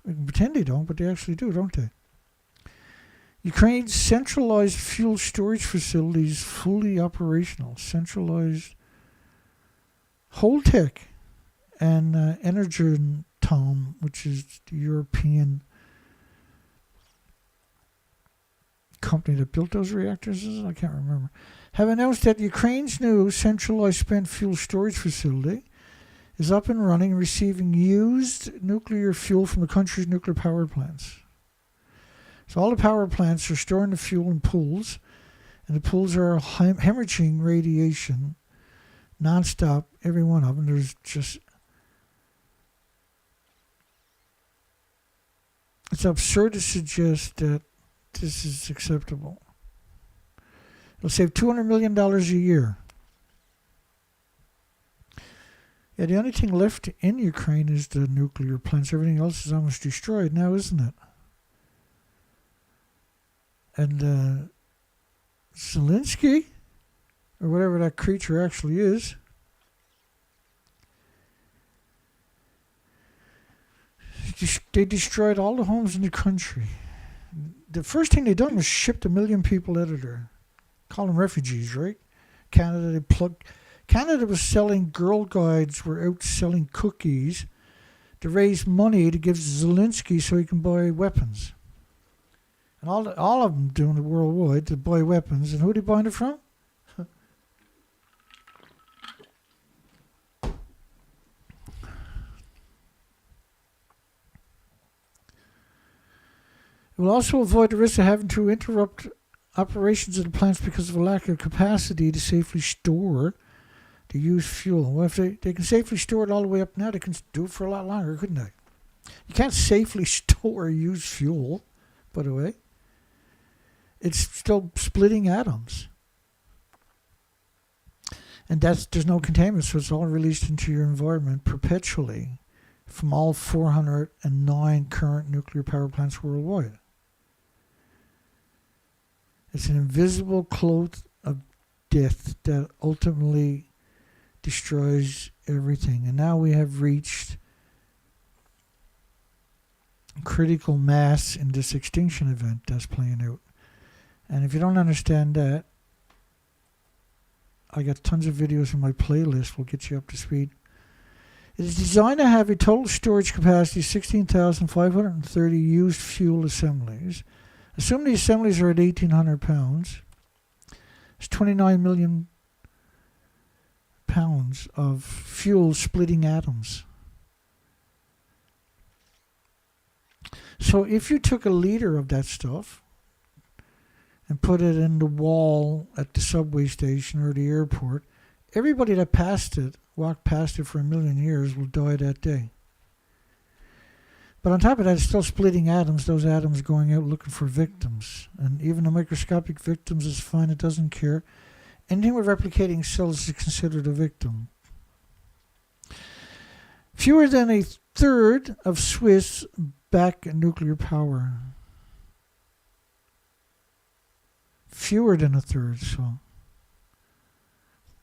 We can pretend they don't, but they actually do, don't they? Ukraine's centralized fuel storage facilities fully operational. Centralized Holtec and Energetom, which is the European company that built those reactors, I can't remember, have announced that Ukraine's new centralized spent fuel storage facility is up and running and receiving used nuclear fuel from the country's nuclear power plants. So all the power plants are storing the fuel in pools, and the pools are hemorrhaging radiation nonstop, every one of them. There's just... It's absurd to suggest that this is acceptable. It'll save $200 million a year. Yeah, the only thing left in Ukraine is the nuclear plants. Everything else is almost destroyed now, isn't it? And Zelensky, or whatever that creature actually is, they destroyed all the homes in the country. The first thing they done was shipped 1 million people out of there. Call them refugees, right? Canada was selling Girl Guides, were out selling cookies to raise money to give Zelensky so he can buy weapons. And all of them doing it worldwide to buy weapons. And who are they buying it from? It will also avoid the risk of having to interrupt operations of the plants because of a lack of capacity to safely store the used fuel. Well, if they can safely store it all the way up now, they can do it for a lot longer, couldn't they? You can't safely store used fuel, by the way. It's still splitting atoms. And there's no containment, so it's all released into your environment perpetually from all 409 current nuclear power plants worldwide. It's an invisible cloak of death that ultimately destroys everything. And now we have reached critical mass in this extinction event that's playing out. And if you don't understand that, I got tons of videos in my playlist. We'll get you up to speed. It is designed to have a total storage capacity of 16,530 used fuel assemblies. Assume the assemblies are at 1,800 pounds. It's 29 million pounds of fuel splitting atoms. So if you took a liter of that stuff and put it in the wall at the subway station or the airport, everybody that walked past it for 1 million years will die that day. But on top of that, it's still splitting atoms, those atoms going out looking for victims. And even the microscopic victims is fine, it doesn't care. Anything with replicating cells is considered a victim. Fewer than a third of Swiss back nuclear power. Fewer than a third, so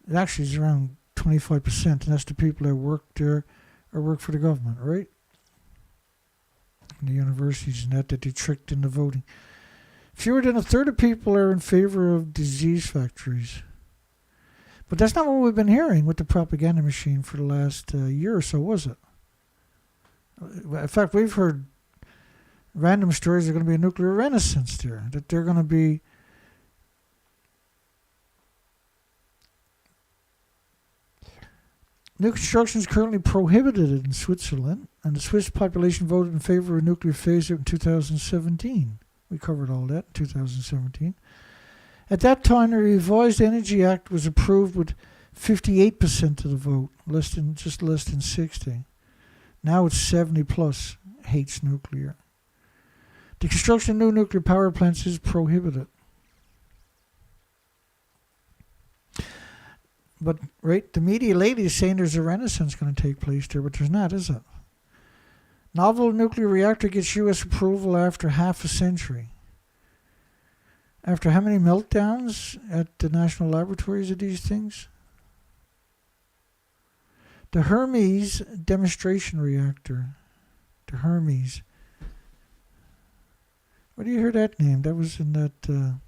it actually is around 25%, and that's the people that work there or work for the government, right? And the universities and that they tricked into voting. Fewer than a third of people are in favor of disease factories. But that's not what we've been hearing with the propaganda machine for the last year or so, was it? In fact, we've heard random stories there's going to be a nuclear renaissance there, that they're going to be new construction is currently prohibited in Switzerland, and the Swiss population voted in favor of nuclear phase-out in 2017. We covered all that in 2017. At that time, the Revised Energy Act was approved with 58% of the vote, just less than 60. Now it's 70 plus hates nuclear. The construction of new nuclear power plants is prohibited. But, right, the media lately is saying there's a renaissance going to take place there, but there's not, is it? Novel nuclear reactor gets U.S. approval after half a century. After how many meltdowns at the national laboratories of these things? The Hermes demonstration reactor. The Hermes. Where do you hear that name? That was in that the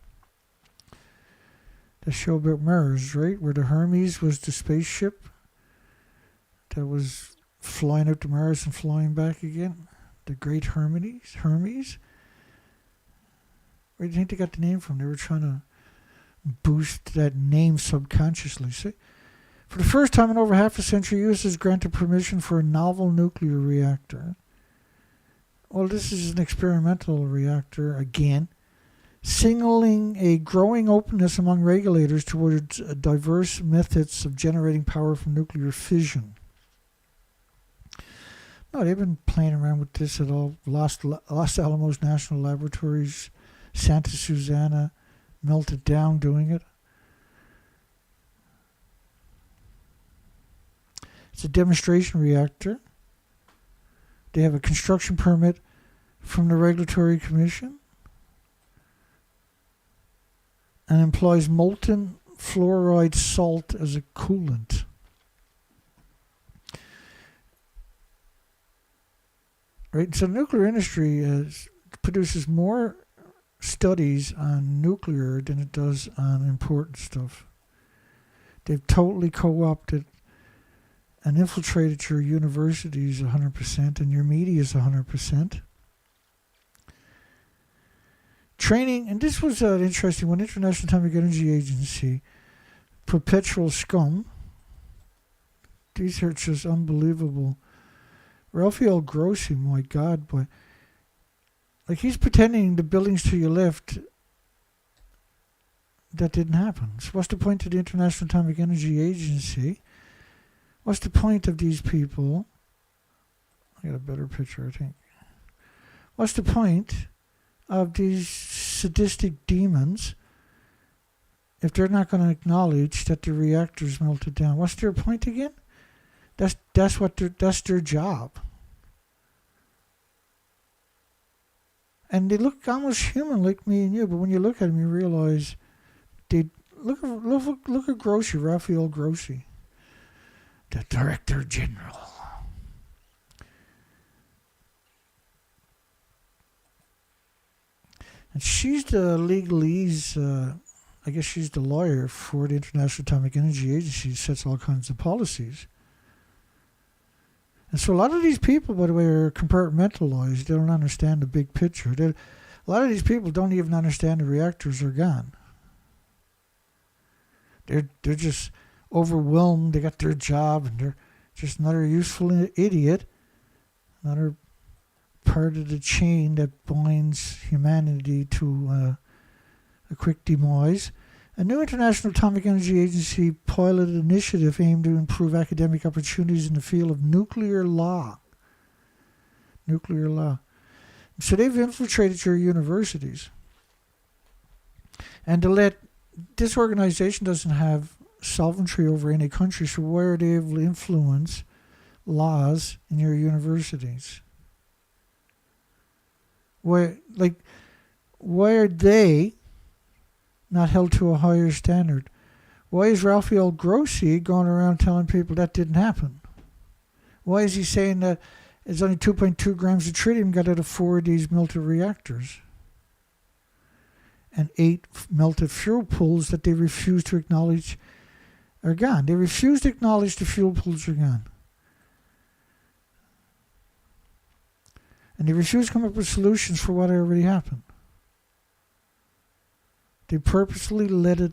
show about Mars, right? Where the Hermes was the spaceship that was flying out to Mars and flying back again. The Great Hermes. Where do you think they got the name from? They were trying to boost that name subconsciously. See? For the first time in over half a century, U.S. has granted permission for a novel nuclear reactor. Well, this is an experimental reactor, again, signaling a growing openness among regulators towards diverse methods of generating power from nuclear fission. No, they've been playing around with this at all. Los Alamos National Laboratories, Santa Susana, melted down doing it. It's a demonstration reactor. They have a construction permit from the Regulatory Commission and employs molten fluoride salt as a coolant. Right, so the nuclear industry produces more studies on nuclear than it does on important stuff. They've totally co-opted and infiltrated your universities 100% and your media is 100%. Training, and this was an interesting one, International Atomic Energy Agency, perpetual scum. These are just unbelievable. Rafael Grossi, my God, but like he's pretending the buildings to your left, that didn't happen. So what's the point of the International Atomic Energy Agency? What's the point of these people? I got a better picture, I think. What's the point of these sadistic demons if they're not going to acknowledge that the reactor's melted down? What's their point again? That's their job. And they look almost human like me and you, but when you look at them, you realize look at Grossi, Rafael Grossi. the Director General. And she's the legalese, I guess she's the lawyer for the International Atomic Energy Agency, sets all kinds of policies. And so a lot of these people, by the way, are compartmentalized. They don't understand the big picture. A lot of these people don't even understand the reactors are gone. They're just overwhelmed. They got their job, and they're just another useful idiot, another part of the chain that binds humanity to a quick demise. A new International Atomic Energy Agency piloted initiative aimed to improve academic opportunities in the field of nuclear law. Nuclear law. So they've infiltrated your universities. And this organization doesn't have sovereignty over any country, so why are they able to influence laws in your universities? Why are they not held to a higher standard? Why is Rafael Grossi going around telling people that didn't happen? Why is he saying that it's only 2.2 grams of tritium got out of 4 of these melted reactors? And 8 melted fuel pools that they refuse to acknowledge are gone. They refuse to acknowledge the fuel pools are gone. And they refuse to come up with solutions for what already happened. They purposely let it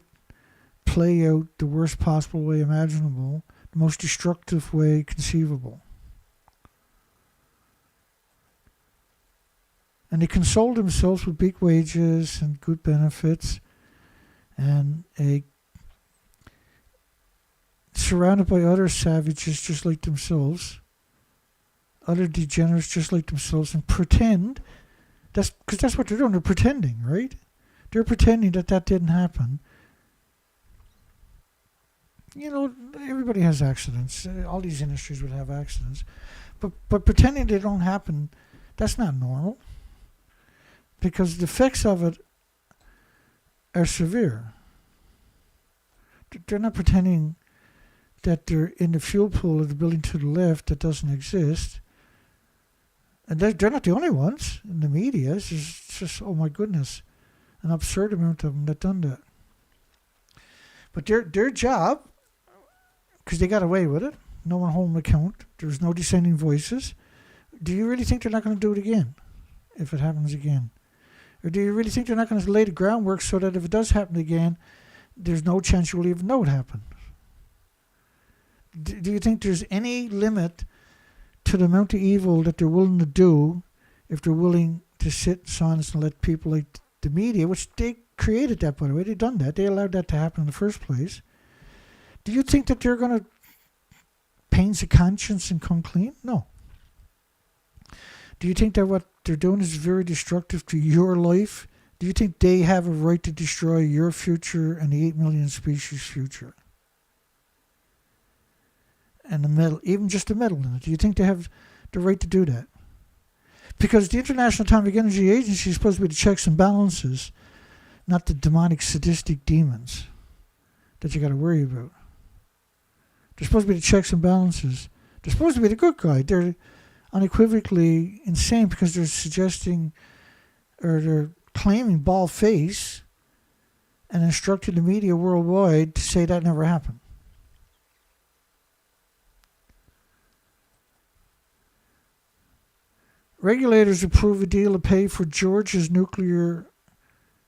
play out the worst possible way imaginable, the most destructive way conceivable. And they console themselves with big wages and good benefits and surrounded by other savages just like themselves, other degenerates just like themselves, and pretend, because that's what they're doing, they're pretending, right? They're pretending that didn't happen. You know, everybody has accidents. All these industries would have accidents. But pretending they don't happen, that's not normal. Because the effects of it are severe. They're not pretending that they're in the fuel pool of the building to the left that doesn't exist. And they're not the only ones in the media. It's just, oh my goodness, an absurd amount of them that done that. But their job, because they got away with it, no one holding account, there's no dissenting voices. Do you really think they're not going to do it again if it happens again? Or do you really think they're not going to lay the groundwork so that if it does happen again, there's no chance you'll even know it happened? Do you think there's any limit to the amount of evil that they're willing to do if they're willing to sit in silence and let people like the media, which they created that, by the way, they've done that, they allowed that to happen in the first place. Do you think that they're going to paint the conscience and come clean? No. Do you think that what they're doing is very destructive to your life? Do you think they have a right to destroy your future and the 8 million species future? And the metal, even just the metal in it. Do you think they have the right to do that? Because the International Atomic Energy Agency is supposed to be the checks and balances, not the demonic, sadistic demons that you got to worry about. They're supposed to be the checks and balances. They're supposed to be the good guy. They're unequivocally insane because they're suggesting, or they're claiming bald face and instructing the media worldwide to say that never happened. Regulators approve a deal to pay for Georgia's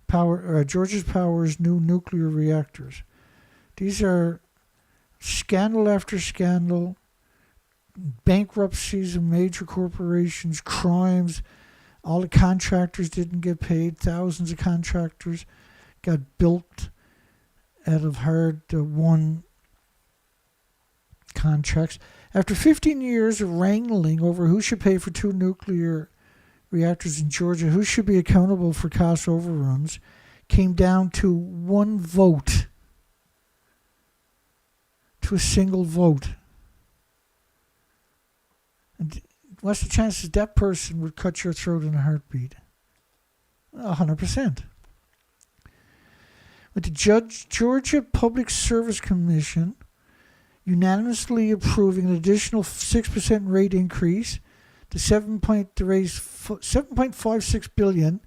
Power's new nuclear reactors. These are scandal after scandal, bankruptcies of major corporations, crimes. All the contractors didn't get paid. Thousands of contractors got built out of hard-won contracts. After 15 years of wrangling over who should pay for 2 nuclear reactors in Georgia, who should be accountable for cost overruns, came down to one vote, to a single vote. And what's the chances that person would cut your throat in a heartbeat? 100%. But the Georgia Public Service Commission unanimously approving an additional 6% rate increase to to raise $7.56 billion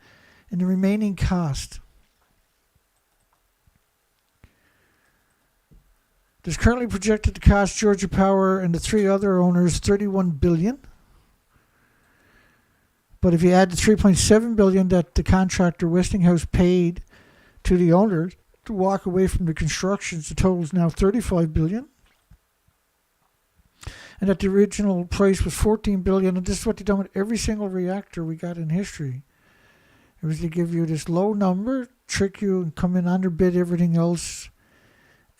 in the remaining cost. It is currently projected to cost Georgia Power and the three other owners $31 billion. But if you add the $3.7 billion that the contractor Westinghouse paid to the owners to walk away from the construction, the total is now $35 billion. And that the original price was $14 billion. And this is what they've done with every single reactor we got in history. It was to give you this low number, trick you, and come in underbid everything else,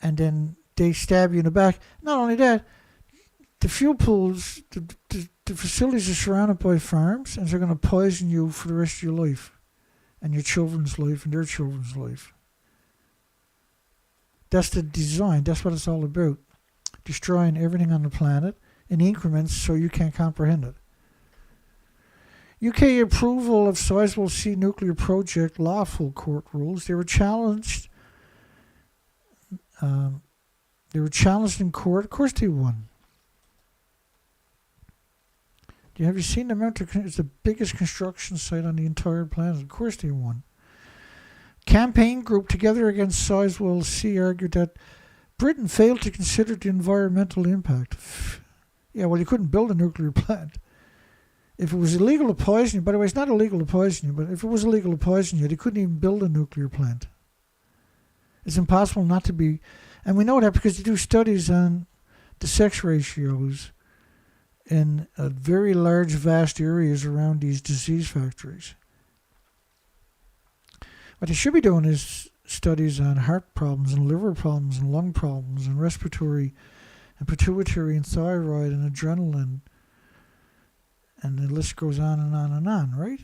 and then they stab you in the back. Not only that, the fuel pools, the facilities are surrounded by farms, and they're going to poison you for the rest of your life, and your children's life, and their children's life. That's the design. That's what it's all about. Destroying everything on the planet in increments so you can't comprehend it. UK approval of Sizewell C nuclear project lawful court rules. They were challenged. In court. Of course they won. Have you seen the amount of... It's the biggest construction site on the entire planet. Of course they won. Campaign group Together Against Sizewell C argued that Britain failed to consider the environmental impact. Yeah, well, you couldn't build a nuclear plant. If it was illegal to poison you... By the way, it's not illegal to poison you, but if it was illegal to poison you, they couldn't even build a nuclear plant. It's impossible not to be... And we know that because they do studies on the sex ratios in very large, vast areas around these disease factories. What they should be doing is studies on heart problems and liver problems and lung problems and respiratory and pituitary and thyroid and adrenaline. And the list goes on and on and on, right?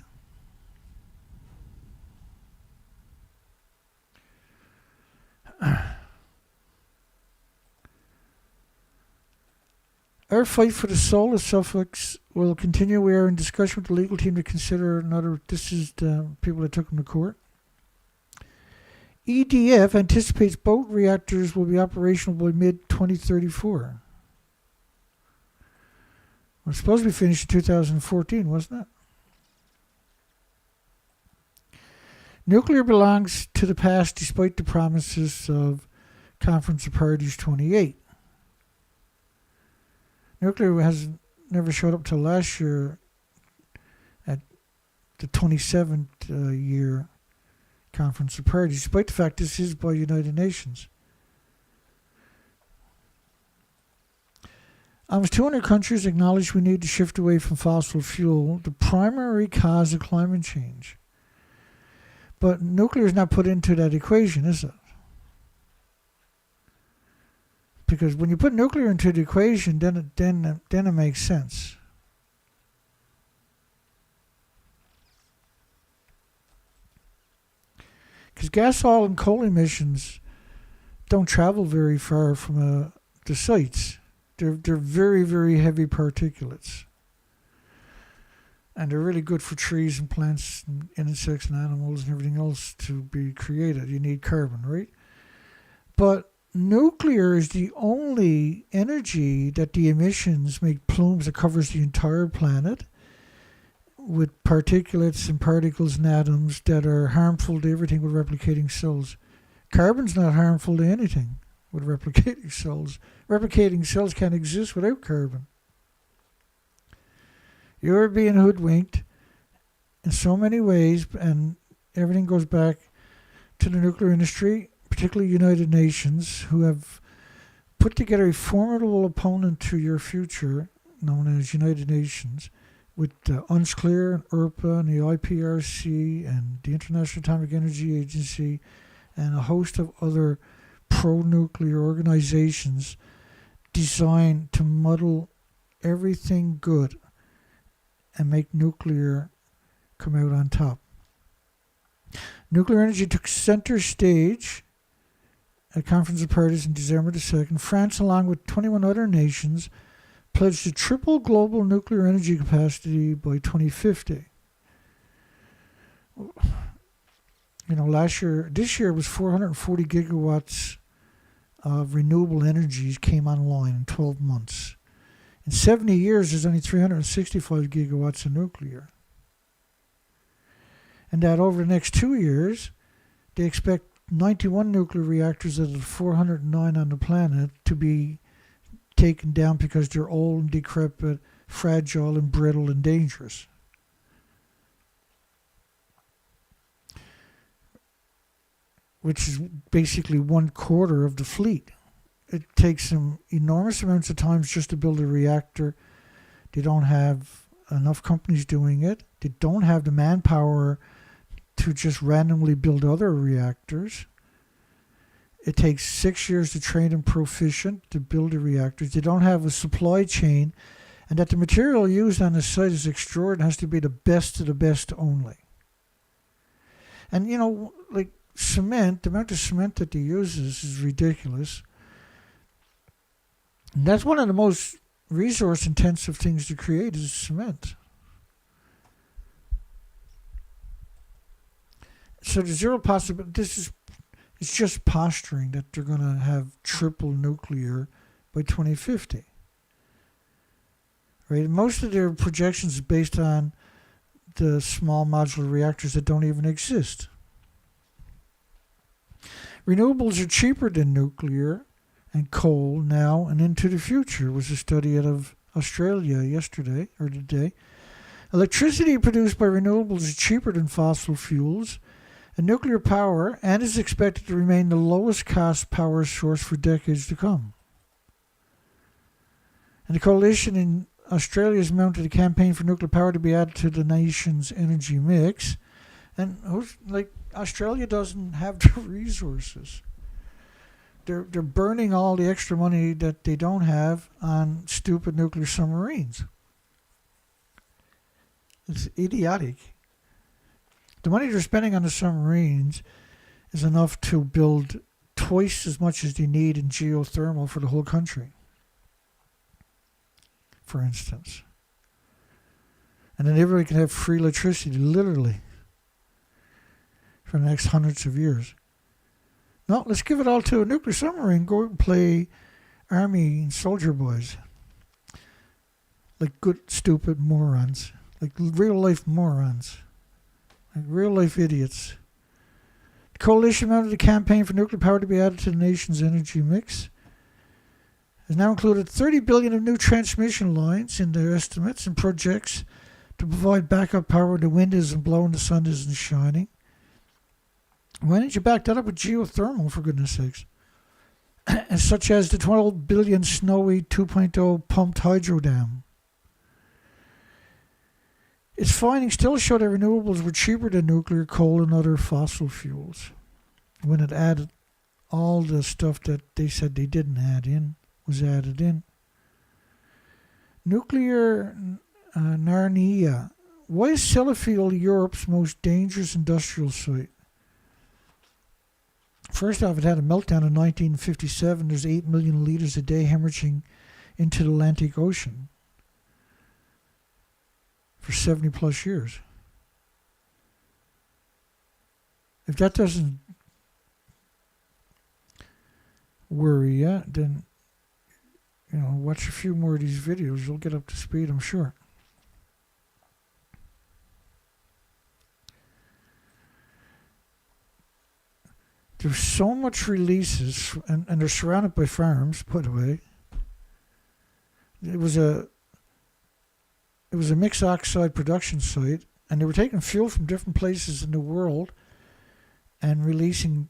Our fight for the soul of Suffolk will continue. We are in discussion with the legal team to consider another... This is the people that took them to court. EDF anticipates both reactors will be operational by mid-2034. It was supposed to be finished in 2014, wasn't it? Nuclear belongs to the past despite the promises of Conference of Parties 28. Nuclear has never showed up till last year at the 27th year Conference of Parties, despite the fact this is by United Nations. Almost 200 countries acknowledge we need to shift away from fossil fuel, the primary cause of climate change. But nuclear is not put into that equation, is it? Because when you put nuclear into the equation, then it makes sense. Because gas, oil, and coal emissions don't travel very far from the sites. They're very, very heavy particulates. And they're really good for trees and plants and insects and animals and everything else to be created. You need carbon, right? But nuclear is the only energy that the emissions make plumes that covers the entire planet with particulates and particles and atoms that are harmful to everything with replicating cells. Carbon's not harmful to anything with replicating cells. Replicating cells can't exist without carbon. You're being hoodwinked in so many ways, and everything goes back to the nuclear industry, particularly United Nations, who have put together a formidable opponent to your future, known as United Nations, with UNSCLEAR and IRPA and the IPRC and the International Atomic Energy Agency and a host of other pro-nuclear organizations designed to muddle everything good and make nuclear come out on top. Nuclear energy took center stage at Conference of Parties on December 2nd. France, along with 21 other nations, pledged to triple global nuclear energy capacity by 2050. You know, this year was 440 gigawatts of renewable energies came online in 12 months. In 70 years, there's only 365 gigawatts of nuclear. And that over the next 2 years, they expect 91 nuclear reactors out of the 409 on the planet to be taken down because they're old and decrepit, fragile and brittle and dangerous. Which is basically 1/4 of the fleet. It takes them enormous amounts of time just to build a reactor. They don't have enough companies doing it. They don't have the manpower to just randomly build other reactors. It takes 6 years to train them proficient to build the reactors. They don't have a supply chain, and that the material used on the site is extraordinary. It has to be the best of the best only. And, you know, like cement, the amount of cement that they use is ridiculous. And that's one of the most resource-intensive things to create is cement. So there's zero possibility. It's just posturing that they're going to have triple nuclear by 2050. Right? Most of their projections is based on the small modular reactors that don't even exist. Renewables are cheaper than nuclear and coal now and into the future, was a study out of Australia yesterday or today. Electricity produced by renewables is cheaper than fossil fuels and nuclear power, and is expected to remain the lowest cost power source for decades to come. And the coalition in Australia has mounted a campaign for nuclear power to be added to the nation's energy mix. And Australia doesn't have the resources. They're burning all the extra money that they don't have on stupid nuclear submarines. It's idiotic. The money they're spending on the submarines is enough to build twice as much as they need in geothermal for the whole country, for instance. And then everybody can have free electricity, literally, for the next hundreds of years. No, let's give it all to a nuclear submarine. Go and play army and soldier boys. Like good, stupid morons. Like real-life morons. Like real-life idiots. The coalition mounted a campaign for nuclear power to be added to the nation's energy mix. Has now included $30 billion of new transmission lines in their estimates and projects to provide backup power when the wind isn't blowing, the sun isn't shining. Why didn't you back that up with geothermal, for goodness sakes? Such as the $12 billion Snowy 2.0 pumped hydro dam. Its findings still show that renewables were cheaper than nuclear, coal, and other fossil fuels. When it added all the stuff that they said they didn't add in, was added in. Nuclear Narnia. Why is Sellafield Europe's most dangerous industrial site? First off, it had a meltdown in 1957. There's 8 million litres a day hemorrhaging into the Atlantic Ocean for 70 plus years. If that doesn't worry you, then, you know, watch a few more of these videos. You'll get up to speed, I'm sure. There's so much releases, and they're surrounded by farms, by the way. It was a mixed oxide production site, and they were taking fuel from different places in the world and releasing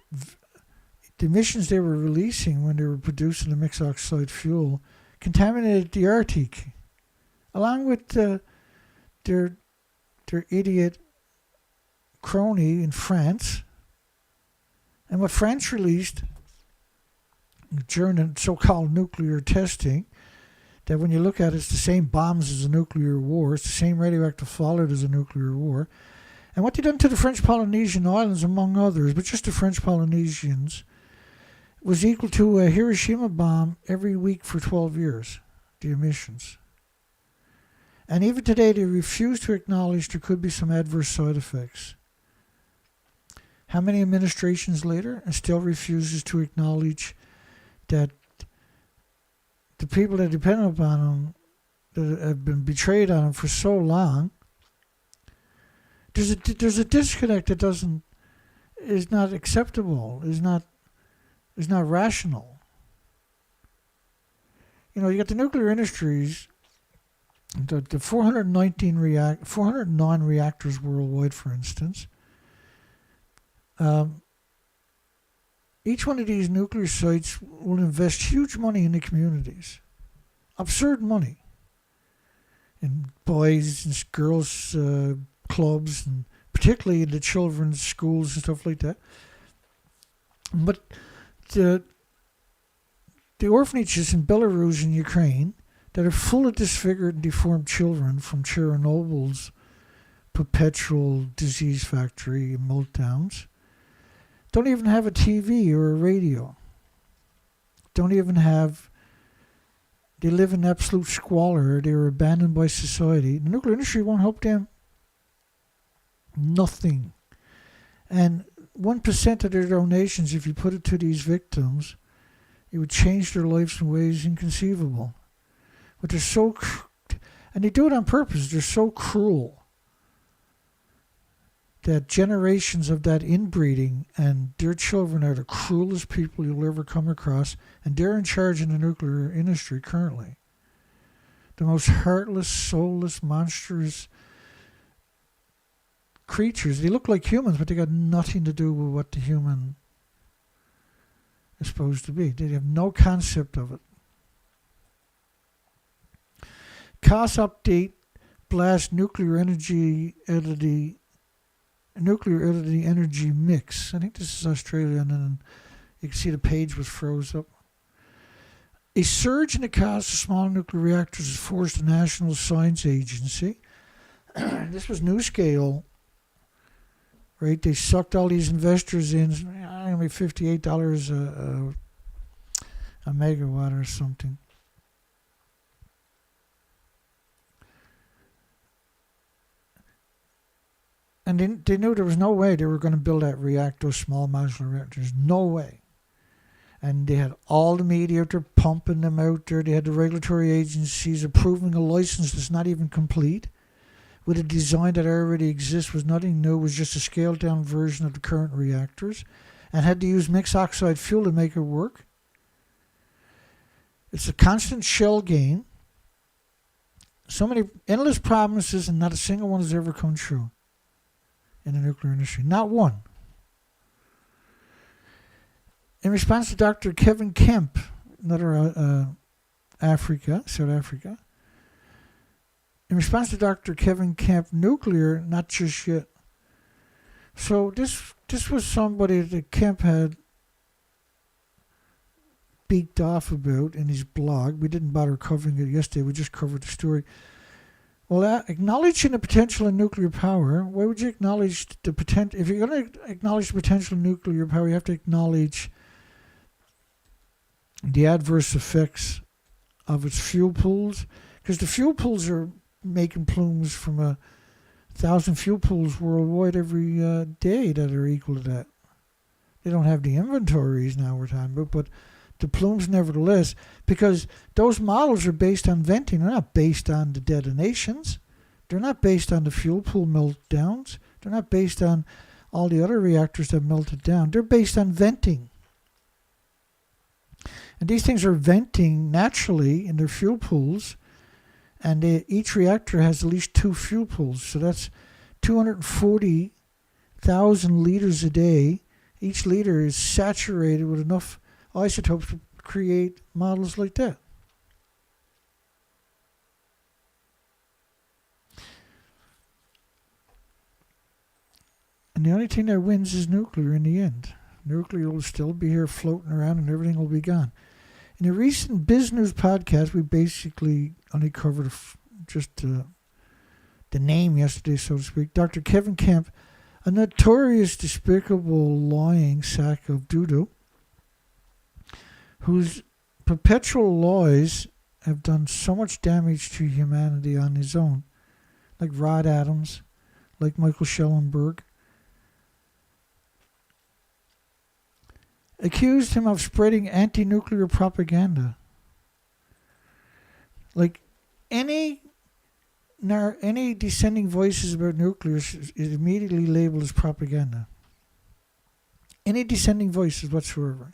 the emissions they were releasing when they were producing the mixed oxide fuel contaminated the Arctic, along with their idiot crony in France. And what France released during the so-called nuclear testing, that when you look at it, it's the same bombs as a nuclear war. It's the same radioactive fallout as a nuclear war. And what they done to the French Polynesian Islands, among others, but just the French Polynesians, was equal to a Hiroshima bomb every week for 12 years, the emissions. And even today, they refuse to acknowledge there could be some adverse side effects. How many administrations later, and still refuses to acknowledge that the people that depend upon him, that have been betrayed on him for so long, there's a disconnect that is not acceptable, is not rational. You know, you got the nuclear industries, the 409 reactors worldwide, for instance. Each one of these nuclear sites will invest huge money in the communities. Absurd money. In boys and girls clubs, and particularly in the children's schools and stuff like that. But the orphanages in Belarus and Ukraine that are full of disfigured and deformed children from Chernobyl's perpetual disease factory and meltdowns don't even have a TV or a radio. They live in absolute squalor. They are abandoned by society. The nuclear industry won't help them. Nothing. And 1% of their donations, if you put it to these victims, it would change their lives in ways inconceivable. But they're so, and they do it on purpose, they're so cruel that generations of that inbreeding, and their children are the cruelest people you'll ever come across, and they're in charge in the nuclear industry currently. The most heartless, soulless, monstrous creatures. They look like humans, but they got nothing to do with what the human is supposed to be. They have no concept of it. Cost update blast nuclear energy energy mix. I think this is Australia, and then you can see the page was froze up. A surge in the cost of small nuclear reactors has forced the National Science Agency. This was NuScale, right? They sucked all these investors in. Only $58 a megawatt or something. And they knew there was no way they were going to build that reactor, small modular reactors. No way. And they had all the media, they're pumping them out there. They had the regulatory agencies approving a license that's not even complete, with a design that already exists, was nothing new, was just a scaled down version of the current reactors, and had to use mixed oxide fuel to make it work. It's a constant shell game. So many endless promises, and not a single one has ever come true in the nuclear industry. Not one. In response to Dr. Kevin Kemp, another South Africa. In response to Dr. Kevin Kemp, nuclear, not just yet. So this was somebody that Kemp had beaked off about in his blog. We didn't bother covering it yesterday. We just covered the story. Well, acknowledging the potential in nuclear power, why would you acknowledge the potential? If you're going to acknowledge the potential in nuclear power, you have to acknowledge the adverse effects of its fuel pools, because the fuel pools are making plumes from 1,000 fuel pools worldwide every day that are equal to that. They don't have the inventories now we're talking about, but the plumes nevertheless, because those models are based on venting. They're not based on the detonations. They're not based on the fuel pool meltdowns. They're not based on all the other reactors that melted down. They're based on venting. And these things are venting naturally in their fuel pools, and each reactor has at least 2 fuel pools. So that's 240,000 liters a day. Each liter is saturated with enough isotopes to create models like that. And the only thing that wins is nuclear in the end. Nuclear will still be here floating around, and everything will be gone. In a recent Biz News podcast, we basically only covered just the name yesterday, so to speak. Dr. Kevin Kemp, a notorious, despicable, lying sack of doo-doo, whose perpetual lies have done so much damage to humanity on his own, like Rod Adams, like Michael Schellenberg. accused him of spreading anti-nuclear propaganda. Like any dissenting voices about nuclear is immediately labeled as propaganda. Any dissenting voices whatsoever.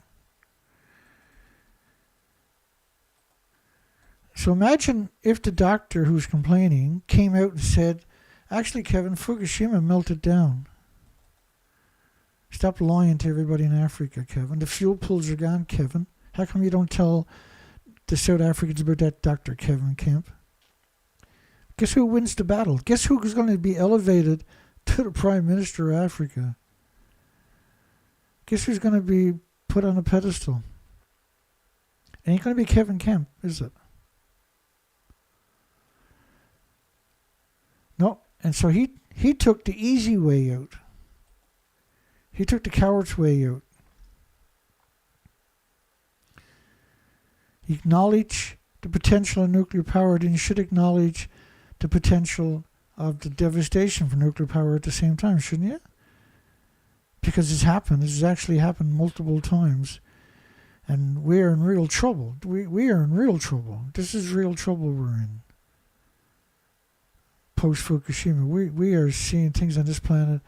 So imagine if the doctor who's complaining came out and said, actually, Kevin, Fukushima melted down. Stop lying to everybody in Africa, Kevin. The fuel pools are gone, Kevin. How come you don't tell the South Africans about that, Dr. Kevin Kemp? Guess who wins the battle? Guess who's going to be elevated to the Prime Minister of Africa? Guess who's going to be put on a pedestal? It ain't going to be Kevin Kemp, is it? No. And so he took the easy way out. He took the coward's way out. He acknowledged the potential of nuclear power, then you should acknowledge the potential of the devastation for nuclear power at the same time, shouldn't you? Because it's happened. This has actually happened multiple times. And we are in real trouble. We are in real trouble. This is real trouble we're in. Post-Fukushima. We are seeing things on this planet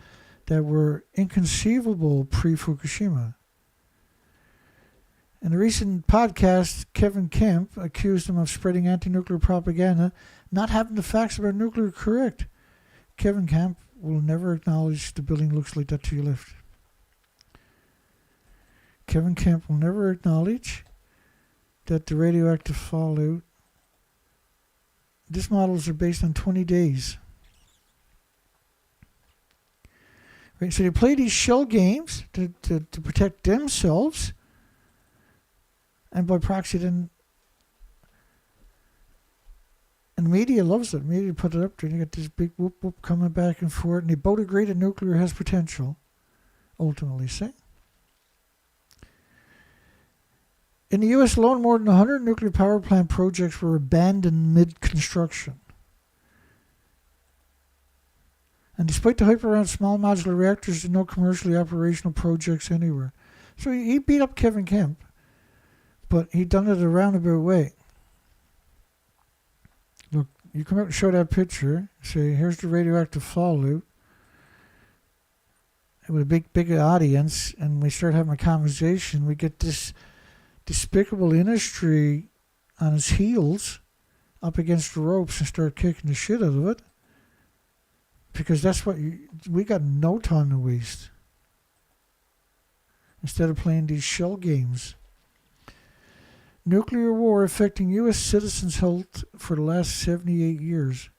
that were inconceivable pre-Fukushima. In a recent podcast, Kevin Kemp accused him of spreading anti-nuclear propaganda, not having the facts about nuclear correct. Kevin Kemp will never acknowledge the building looks like that to your left. Kevin Kemp will never acknowledge that the radioactive fallout, these models are based on 20 days. Right, so they play these shell games to protect themselves, and by proxy then, and the media loves it. The media put it up there, and you get this big whoop whoop coming back and forth, and they both agree that nuclear has potential, ultimately, see? In the U.S. alone, more than 100 nuclear power plant projects were abandoned mid-construction. And despite the hype around small modular reactors, there's no commercially operational projects anywhere. So he beat up Kevin Kemp, but he done it a roundabout way. Look, you come out and show that picture, say, here's the radioactive fallout, with a big audience, and we start having a conversation, we get this despicable industry on his heels up against the ropes and start kicking the shit out of it, because that's what we got no time to waste instead of playing these shell games. Nuclear war affecting U.S. citizens' health for the last 78 years.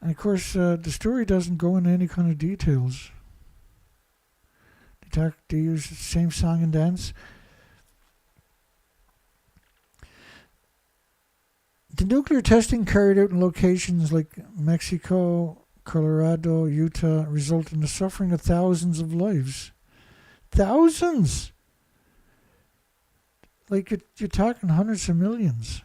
And of course, the story doesn't go into any kind of details. They use the same song and dance. The nuclear testing carried out in locations like Mexico, Colorado, Utah resulted in the suffering of thousands of lives. Thousands! Like you're talking hundreds of millions.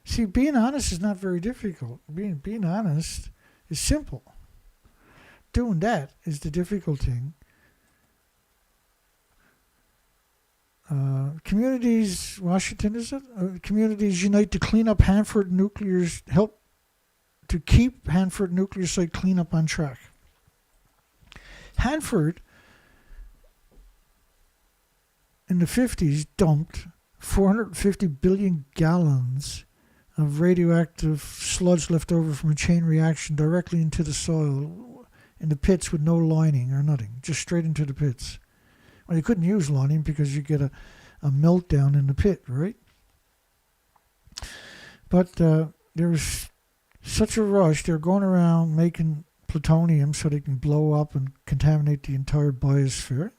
See, being honest is not very difficult. Being honest is simple. Doing that is the difficult thing. Communities, Washington, is it? Communities unite to clean up Hanford Nuclear's, help to keep Hanford Nuclear Site cleanup on track. Hanford, in the 50s, dumped 450 billion gallons of radioactive sludge left over from a chain reaction directly into the soil in the pits with no lining or nothing, just straight into the pits. Well, you couldn't use lining because you get a meltdown in the pit, right? But there was such a rush. They're going around making plutonium so they can blow up and contaminate the entire biosphere.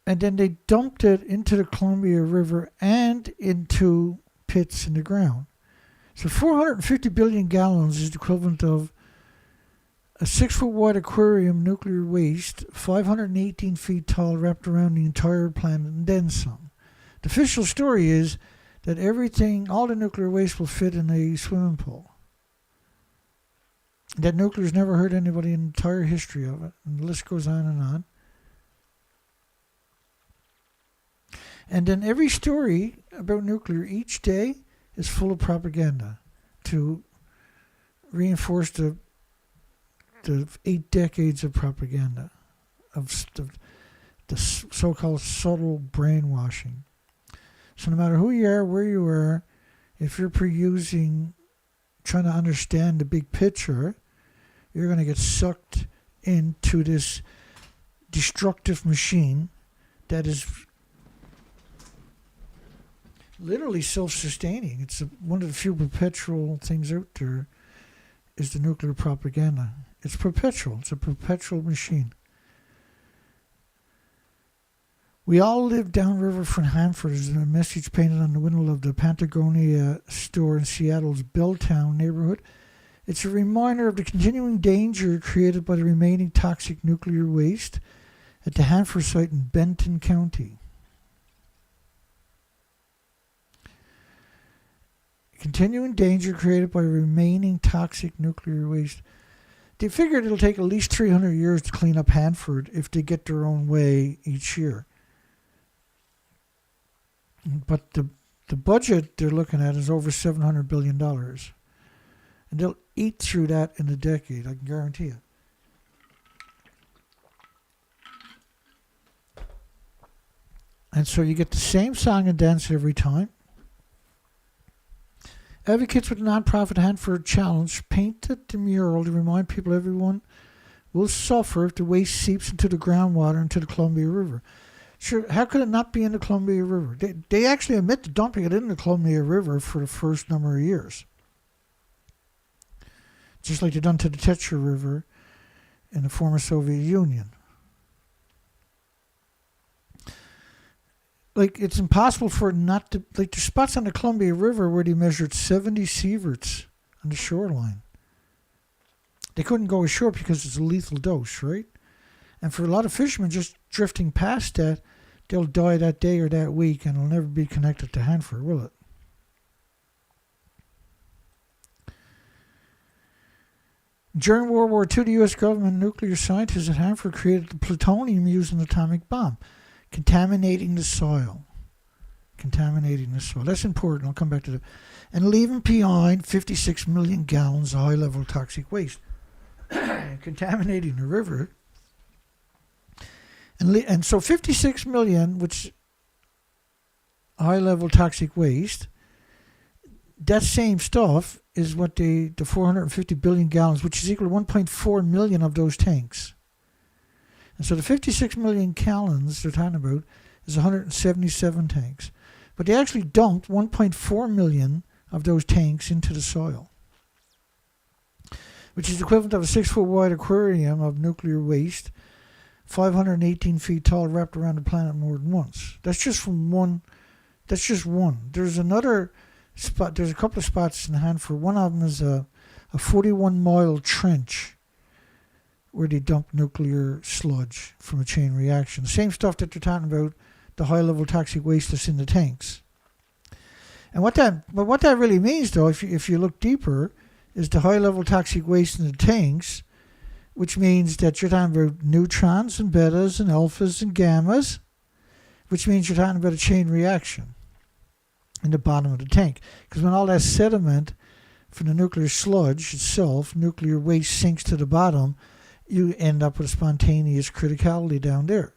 And then they dumped it into the Columbia River and into pits in the ground. So 450 billion gallons is the equivalent of a 6-foot wide aquarium nuclear waste, 518 feet tall, wrapped around the entire planet and then some. The official story is that everything, all the nuclear waste will fit in a swimming pool. That nuclear's never hurt anybody in the entire history of it. And the list goes on and on. And then every story about nuclear each day is full of propaganda to reinforce the 8 decades of propaganda, of the so-called subtle brainwashing. So no matter who you are, where you are, if you're trying to understand the big picture, you're going to get sucked into this destructive machine that is literally self-sustaining. It's one of the few perpetual things out there is the nuclear propaganda. It's perpetual. It's a perpetual machine. We all live downriver from Hanford is a message painted on the window of the Patagonia store in Seattle's Belltown neighborhood. It's a reminder of the continuing danger created by the remaining toxic nuclear waste at the Hanford site in Benton County. Continuing danger created by remaining toxic nuclear waste. They figured it'll take at least 300 years to clean up Hanford if they get their own way each year. But the budget they're looking at is over $700 billion. And they'll eat through that in a decade, I can guarantee you. And so you get the same song and dance every time. Advocates with the nonprofit Hanford Challenge painted the mural to remind people everyone will suffer if the waste seeps into the groundwater into the Columbia River. Sure, how could it not be in the Columbia River? They actually admit to dumping it in the Columbia River for the first number of years. Just like they done to the TEPCO River in the former Soviet Union. Like, it's impossible for it not to... Like, there's spots on the Columbia River where they measured 70 sieverts on the shoreline. They couldn't go ashore because it's a lethal dose, right? And for a lot of fishermen just drifting past that, they'll die that day or that week and it'll never be connected to Hanford, will it? During World War II, the U.S. government nuclear scientists at Hanford created the plutonium used in the atomic bomb, contaminating the soil. Contaminating the soil. That's important. I'll come back to that. And leaving behind 56 million gallons of high-level toxic waste. Contaminating the river. And so 56 million, which high-level toxic waste, that same stuff is what the 450 billion gallons, which is equal to 1.4 million of those tanks. And so the 56 million gallons they're talking about is 177 tanks. But they actually dumped 1.4 million of those tanks into the soil, which is equivalent of a 6-foot wide aquarium of nuclear waste, 518 feet tall, wrapped around the planet more than once. That's just from one. That's just one. There's another spot. There's a couple of spots in Hanford. One of them is a 41-mile trench where they dump nuclear sludge from a chain reaction. The same stuff that they're talking about, the high-level toxic waste that's in the tanks. And what that really means, though, if you look deeper, is the high-level toxic waste in the tanks, which means that you're talking about neutrons and betas and alphas and gammas, which means you're talking about a chain reaction in the bottom of the tank. Because when all that sediment from the nuclear sludge itself, nuclear waste sinks to the bottom, you end up with a spontaneous criticality down there.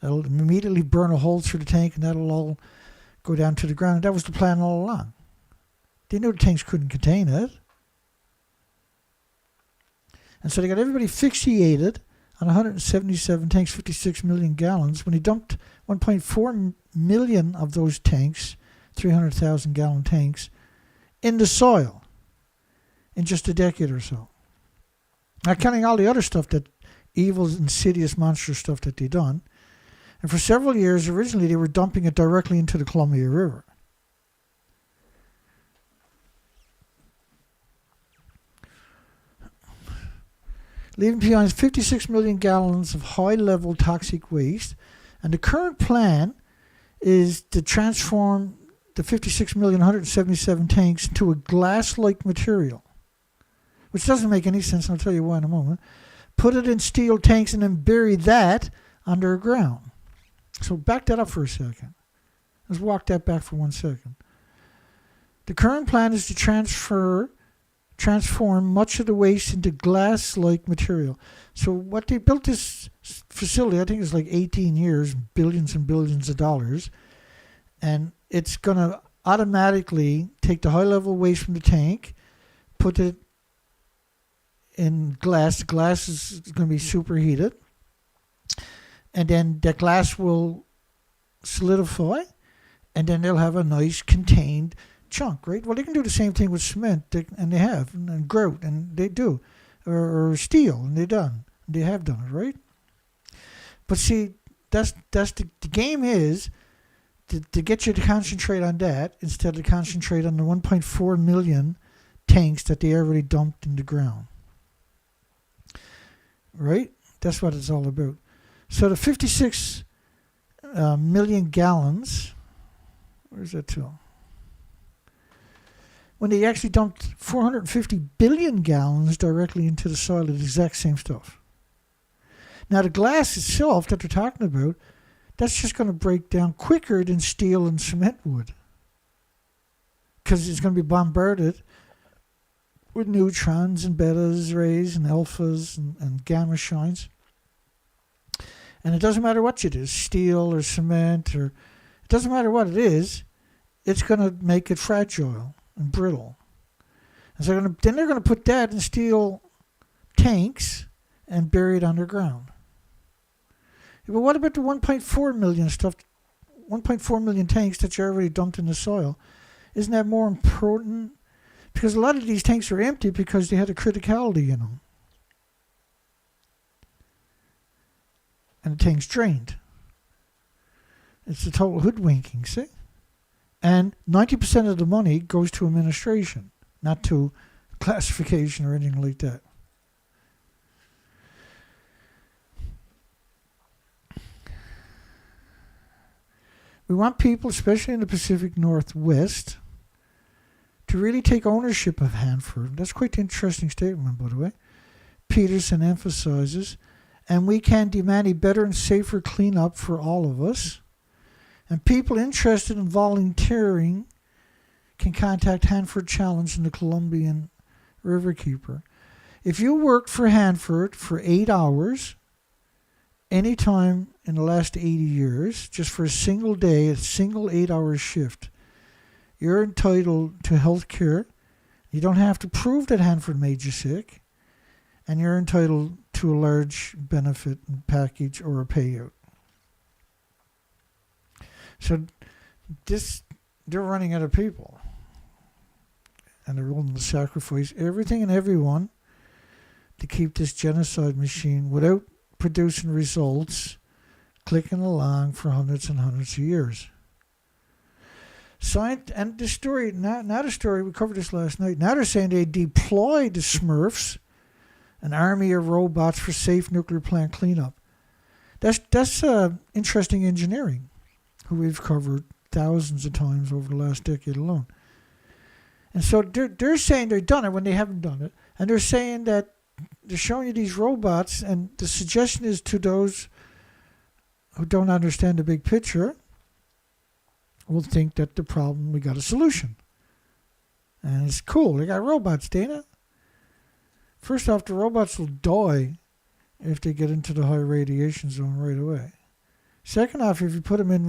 That'll immediately burn a hole through the tank and that'll all go down to the ground. That was the plan all along. They knew the tanks couldn't contain it. And so they got everybody fixated on 177 tanks, 56 million gallons. When he dumped 1.4 million of those tanks, 300,000 gallon tanks, in the soil in just a decade or so. Not counting all the other stuff, that evil, insidious, monstrous stuff that they done. And for several years, originally, they were dumping it directly into the Columbia River. Leaving behind 56 million gallons of high-level toxic waste. And the current plan is to transform the 56 million 177 tanks into a glass-like material. which doesn't make any sense, and I'll tell you why in a moment. Put it in steel tanks and then bury that underground. So back that up for a second. Let's walk that back for 1 second. The current plan is to transform much of the waste into glass-like material. So what they built this facility, I think it's like 18 years, billions and billions of dollars, and it's going to automatically take the high-level waste from the tank, put it in glass. The glass is going to be superheated, and then that glass will solidify, and then they'll have a nice contained chunk, right? Well, they can do the same thing with cement, and they have, and grout, and they do, or steel, and they have done it, right? But see, that's the game is to get you to concentrate on that instead of concentrate on the 1.4 million tanks that they already dumped in the ground, right? That's what it's all about. So the 56 million gallons, where's that to? When they actually dumped 450 billion gallons directly into the soil of the exact same stuff. Now the glass itself that they're talking about, that's just going to break down quicker than steel and cement would. Because it's going to be bombarded with neutrons and betas rays and alphas and gamma shines. And it doesn't matter what it is, steel or cement, or it doesn't matter what it is, it's going to make it fragile and brittle. And so then they're going to put that in steel tanks and bury it underground. Yeah, but what about the 1.4 million stuff, 1.4 million tanks that you already dumped in the soil? Isn't that more important? Because a lot of these tanks are empty because they had a criticality in them. And the tank's drained. It's a total hoodwinking, see? And 90% of the money goes to administration, not to classification or anything like that. We want people, especially in the Pacific Northwest, to really take ownership of Hanford. That's quite an interesting statement, by the way. Peterson emphasizes, and we can demand a better and safer cleanup for all of us. And people interested in volunteering can contact Hanford Challenge and the Columbian Riverkeeper. If you worked for Hanford for 8 hours, anytime in the last 80 years, just for a single day, a single 8-hour shift, you're entitled to health care. You don't have to prove that Hanford made you sick. And you're entitled to a large benefit package or a payout. So they're running out of people. And they're willing to sacrifice everything and everyone to keep this genocide machine without producing results, clicking along for hundreds and hundreds of years. And the story, not a story, we covered this last night. Now they're saying they deployed the Smurfs, an army of robots for safe nuclear plant cleanup. That's interesting engineering, who we've covered thousands of times over the last decade alone. And so they're saying they've done it when they haven't done it. And they're saying that they're showing you these robots, and the suggestion is to those who don't understand the big picture will think that the problem, we got a solution. And it's cool. They got robots, Dana. First off, the robots will die if they get into the high radiation zone right away. Second off, if you put them in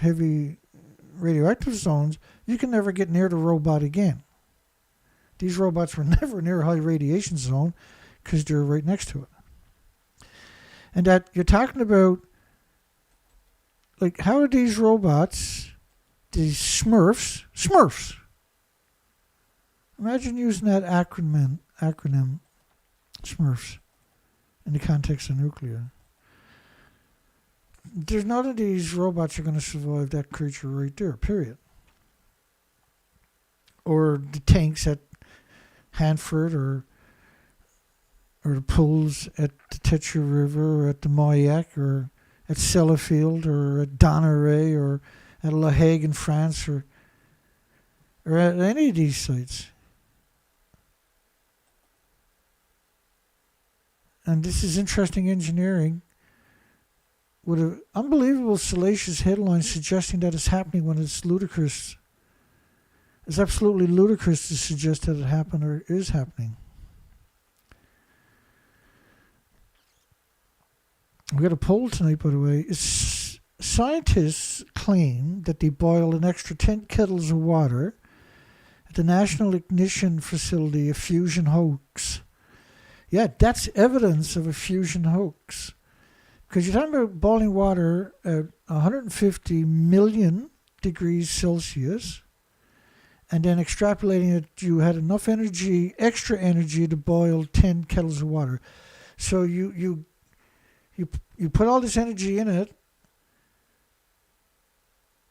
heavy radioactive zones, you can never get near the robot again. These robots were never near a high radiation zone because they're right next to it. And that you're talking about, like, how are these robots, these Smurfs, imagine using that acronym Smurfs in the context of nuclear. There's none of these robots are going to survive that creature right there, period. Or the tanks at Hanford, or the pools at the Tetra River, or at the Mayak, or at Sellafield, or at Donneray, or at La Hague in France, or at any of these sites. and this is interesting engineering, with an unbelievable salacious headline suggesting that it's happening when it's ludicrous. It's absolutely ludicrous to suggest that it happened or is happening. We got a poll tonight, by the way. Scientists claim that they boil an extra 10 kettles of water at the National Ignition Facility, a fusion hoax. Yeah, that's evidence of a fusion hoax. Because you're talking about boiling water at 150 million degrees Celsius, and then extrapolating it, you had enough energy, extra energy, to boil 10 kettles of water. So you put all this energy in it,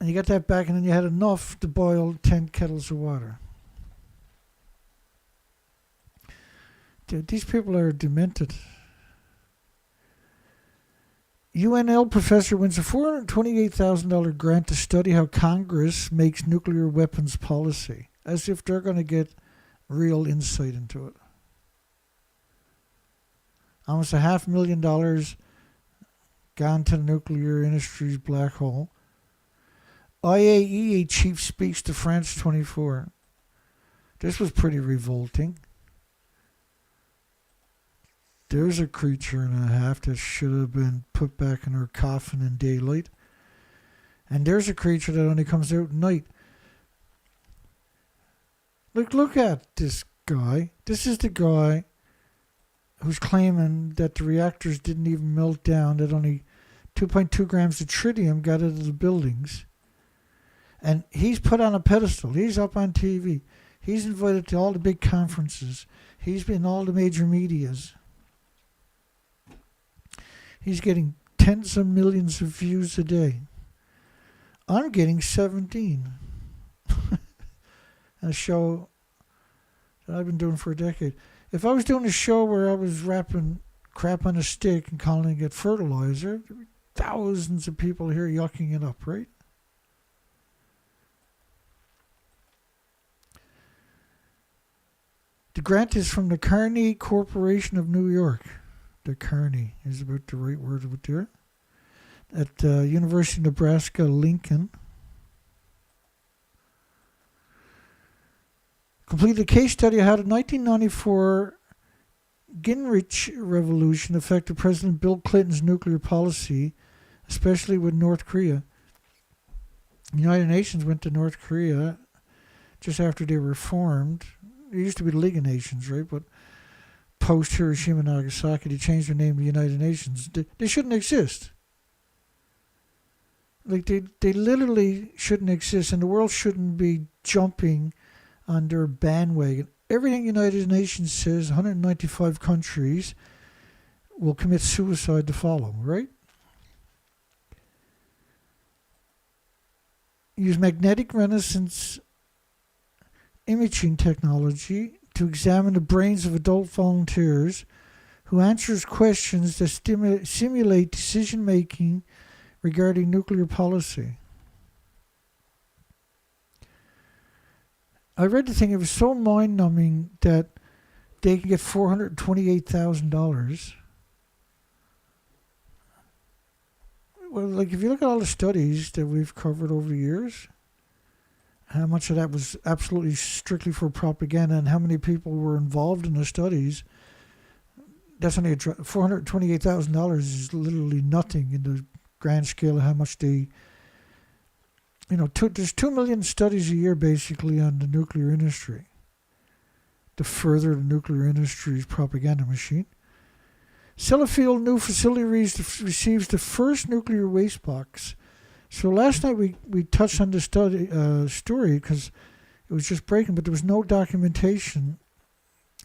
and you got that back, and then you had enough to boil 10 kettles of water. Dude, these people are demented. UNL professor wins a $428,000 grant to study how Congress makes nuclear weapons policy, as if they're going to get real insight into it. Almost $500,000 gone to the nuclear industry's black hole. IAEA chief speaks to France 24. This was pretty revolting. There's a creature and a half that should have been put back in her coffin in daylight. And there's a creature that only comes out at night. Look at this guy. This is the guy who's claiming that the reactors didn't even melt down, that only 2.2 grams of tritium got into the buildings. And he's put on a pedestal. He's up on TV. He's invited to all the big conferences. He's been in all the major medias. He's getting tens of millions of views a day. I'm getting 17. A show that I've been doing for a decade. If I was doing a show where I was wrapping crap on a stick and calling it fertilizer, there'd be thousands of people here yucking it up, right? The grant is from the Carnegie Corporation of New York. The Carney is about the right word of it there. At University of Nebraska, Lincoln. Completed a case study of how the 1994 Gingrich Revolution affected President Bill Clinton's nuclear policy, especially with North Korea. The United Nations went to North Korea just after they were formed. It used to be the League of Nations, right? But post Hiroshima and Nagasaki, they changed their name to the United Nations. They shouldn't exist. Like they literally shouldn't exist, and the world shouldn't be jumping on their bandwagon. Everything United Nations says, 195 countries will commit suicide to follow, right? Use magnetic resonance imaging technology to examine the brains of adult volunteers who answers questions that simulate decision-making regarding nuclear policy. I read the thing, it was so mind-numbing that they can get $428,000. Well, like if you look at all the studies that we've covered over the years, how much of that was absolutely strictly for propaganda and how many people were involved in the studies, that's only $428,000 is literally nothing in the grand scale of how much they, there's 2 million studies a year basically on the nuclear industry to further the nuclear industry's propaganda machine. Sellafield new facility receives the first nuclear waste box. So last night we touched on the story because it was just breaking, but there was no documentation.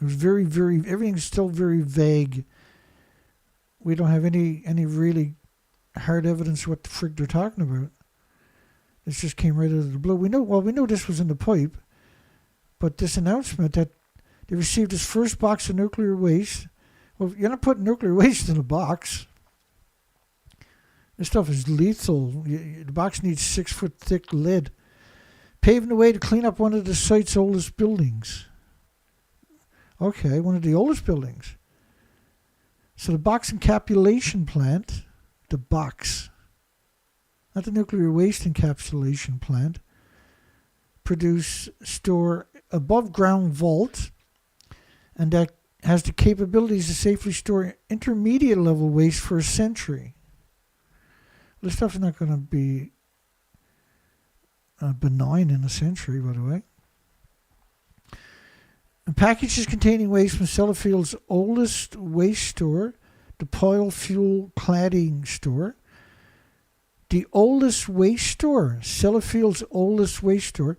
It was very, very, everything's still very vague. We don't have any really hard evidence of what the frick they're talking about. This just came right out of the blue. We know this was in the pipe, but this announcement that they received this first box of nuclear waste. Well, you're not putting nuclear waste in a box. This stuff is lethal. The box needs 6-foot thick lead. Paving the way to clean up one of the site's oldest buildings. Okay, one of the oldest buildings. So the box encapsulation plant, the box, not the nuclear waste encapsulation plant, store above ground vault, and that has the capabilities to safely store intermediate level waste for a century. This stuff is not going to be benign in a century, by the way. And packages containing waste from Sellafield's oldest waste store, the Pile Fuel Cladding Store. The oldest waste store, Sellafield's oldest waste store,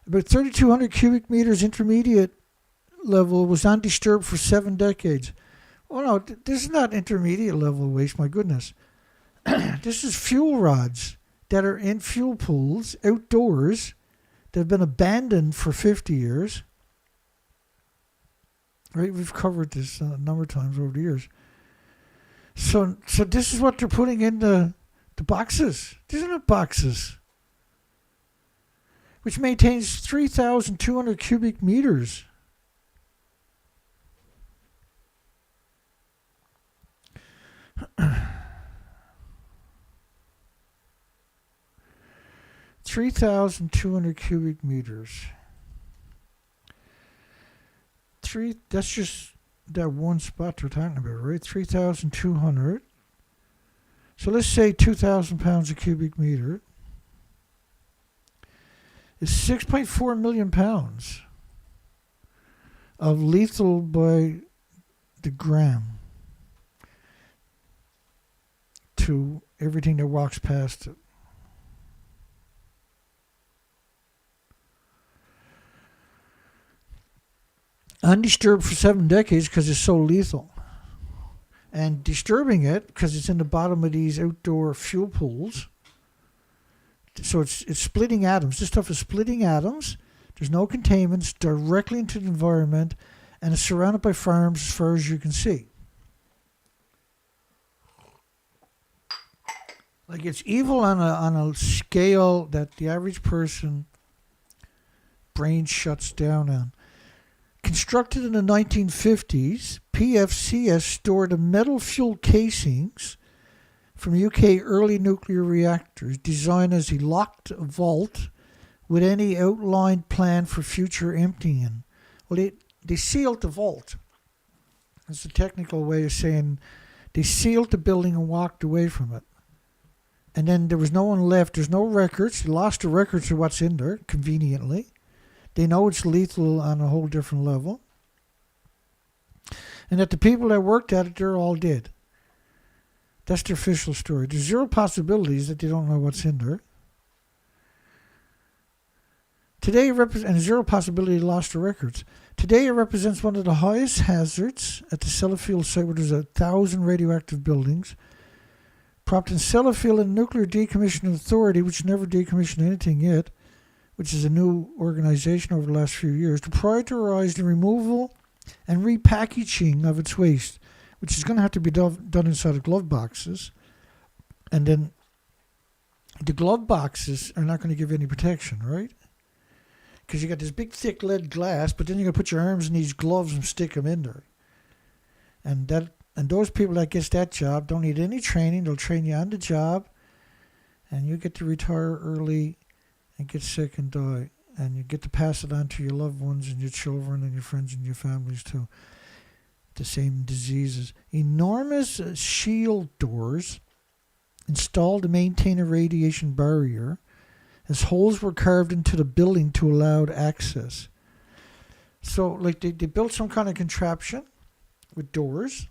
about 3,200 cubic meters intermediate level, was undisturbed for 7 decades. Oh no, this is not intermediate level waste, my goodness. This is fuel rods that are in fuel pools outdoors that have been abandoned for 50 years. Right, we've covered this a number of times over the years. So this is what they're putting in the boxes. These are not boxes. Which maintains 3,200 cubic meters. $3,200 cubic meters. That's just that one spot we're talking about, right? 3,200. So let's say 2,000 pounds a cubic meter is 6.4 million pounds of lethal by the gram to everything that walks past it. Undisturbed for 7 decades because it's so lethal. And disturbing it because it's in the bottom of these outdoor fuel pools. So it's splitting atoms. This stuff is splitting atoms. There's no containments directly into the environment, and it's surrounded by farms as far as you can see. Like, it's evil on a scale that the average person brain shuts down on. Constructed in the 1950s, PFCS stored the metal fuel casings from UK early nuclear reactors designed as a locked vault with any outlined plan for future emptying. Well, they sealed the vault. That's a technical way of saying they sealed the building and walked away from it. And then there was no one left. There's no records. They lost the records of what's in there, conveniently. They know it's lethal on a whole different level. And that the people that worked at it, they're all dead. That's their official story. There's zero possibilities that they don't know what's in there. Today, and zero possibility they lost the records. Today, it represents one of the highest hazards at the Sellafield site, where there's 1,000 radioactive buildings. Prompting Sellafield and Nuclear Decommissioning Authority, which never decommissioned anything yet, which is a new organization over the last few years, to prioritize the removal and repackaging of its waste, which is going to have to be done inside of glove boxes. And then the glove boxes are not going to give any protection, right? Because you got this big, thick lead glass, but then you're going to put your arms in these gloves and stick them in there. And those people that gets that job don't need any training. They'll train you on the job, and you get to retire early and get sick and die. And you get to pass it on to your loved ones and your children and your friends and your families too. The same diseases. Enormous shield doors installed to maintain a radiation barrier, as holes were carved into the building to allow access. So, like, they built some kind of contraption with doors,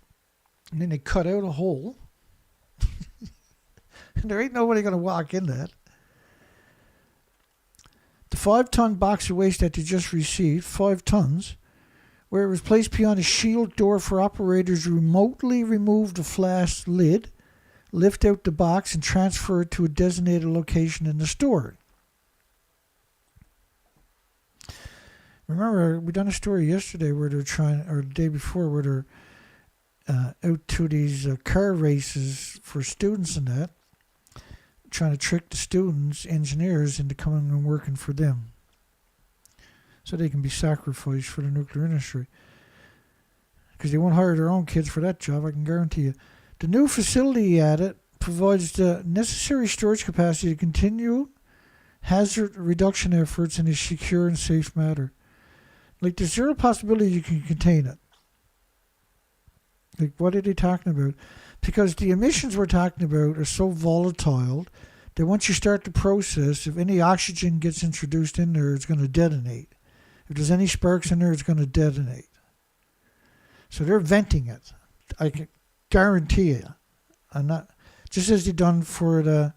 and then they cut out a hole. And there ain't nobody going to walk in that. The 5-ton box of waste that they just received, 5 tons, where it was placed beyond a shield door for operators to remotely remove the flask lid, lift out the box, and transfer it to a designated location in the store. Remember, we done a story yesterday where they're or the day before, where they're out to these car races for students and that, trying to trick the students, engineers, into coming and working for them so they can be sacrificed for the nuclear industry. because they won't hire their own kids for that job, I can guarantee you. The new facility at it provides the necessary storage capacity to continue hazard reduction efforts in a secure and safe manner. Like, there's zero possibility you can contain it. Like, what are they talking about? Because the emissions we're talking about are so volatile that once you start the process, if any oxygen gets introduced in there, it's going to detonate. If there's any sparks in there, it's going to detonate. So they're venting it. I can guarantee you. I'm not, just as they've done for the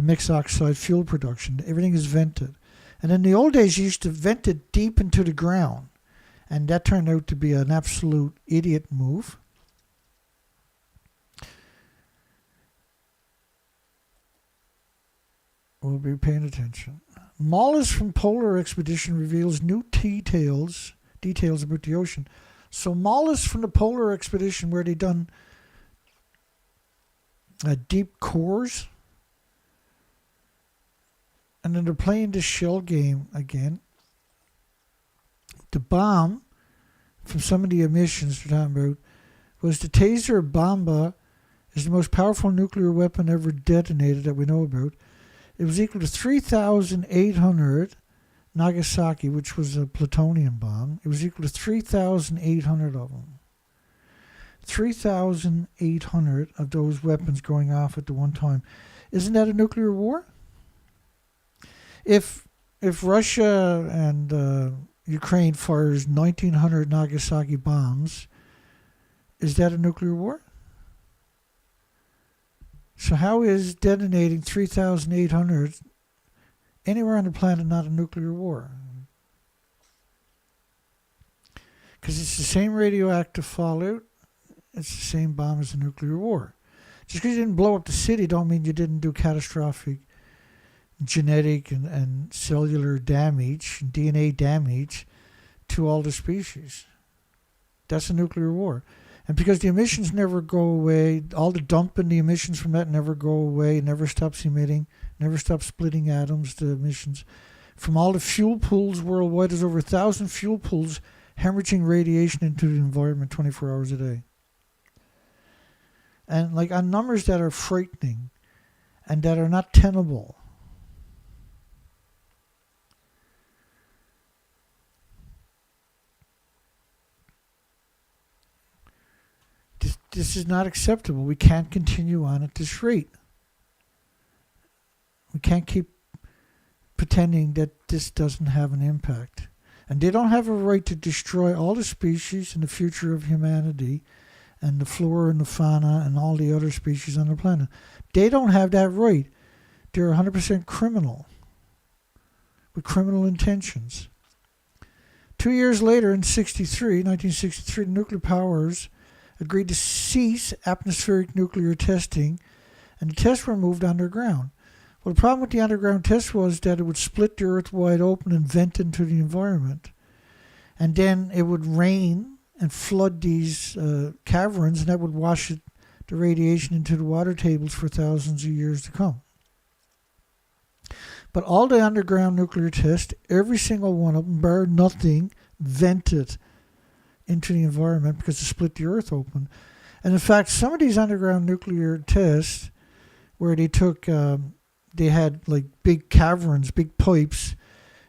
mixed oxide fuel production. Everything is vented. And in the old days, you used to vent it deep into the ground. And that turned out to be an absolute idiot move. We'll be paying attention. Mollis from Polar Expedition reveals new details about the ocean. So Mollis from the Polar Expedition, where they done deep cores, and then they're playing this shell game again. The bomb from some of the emissions they're talking about was the taser bomba is the most powerful nuclear weapon ever detonated that we know about. It was equal to 3,800 Nagasaki, which was a plutonium bomb. It was equal to 3,800 of them. 3,800 of those weapons going off at the one time. Isn't that a nuclear war? If Russia and Ukraine fires 1,900 Nagasaki bombs, is that a nuclear war? So how is detonating 3,800 anywhere on the planet not a nuclear war? Because it's the same radioactive fallout. It's the same bomb as a nuclear war. Just because you didn't blow up the city don't mean you didn't do catastrophic genetic and cellular damage, DNA damage to all the species. That's a nuclear war. And because the emissions never go away, all the dumping, the emissions from that never go away, never stops emitting, never stops splitting atoms, the emissions. From all the fuel pools worldwide, there's over 1,000 fuel pools hemorrhaging radiation into the environment 24 hours a day. And like on numbers that are frightening and that are not tenable. This is not acceptable. We can't continue on at this rate. We can't keep pretending that this doesn't have an impact. And they don't have a right to destroy all the species and the future of humanity and the flora and the fauna and all the other species on the planet. They don't have that right. They're 100% criminal with criminal intentions. 2 years later, in 1963, the nuclear powers agreed to cease atmospheric nuclear testing, and the tests were moved underground. Well, the problem with the underground test was that it would split the Earth wide open and vent into the environment. And then it would rain and flood these caverns, and that would wash the radiation into the water tables for thousands of years to come. But all the underground nuclear tests, every single one of them, bar nothing, vented into the environment because it split the Earth open. And in fact, some of these underground nuclear tests where they took, they had like big caverns, big pipes,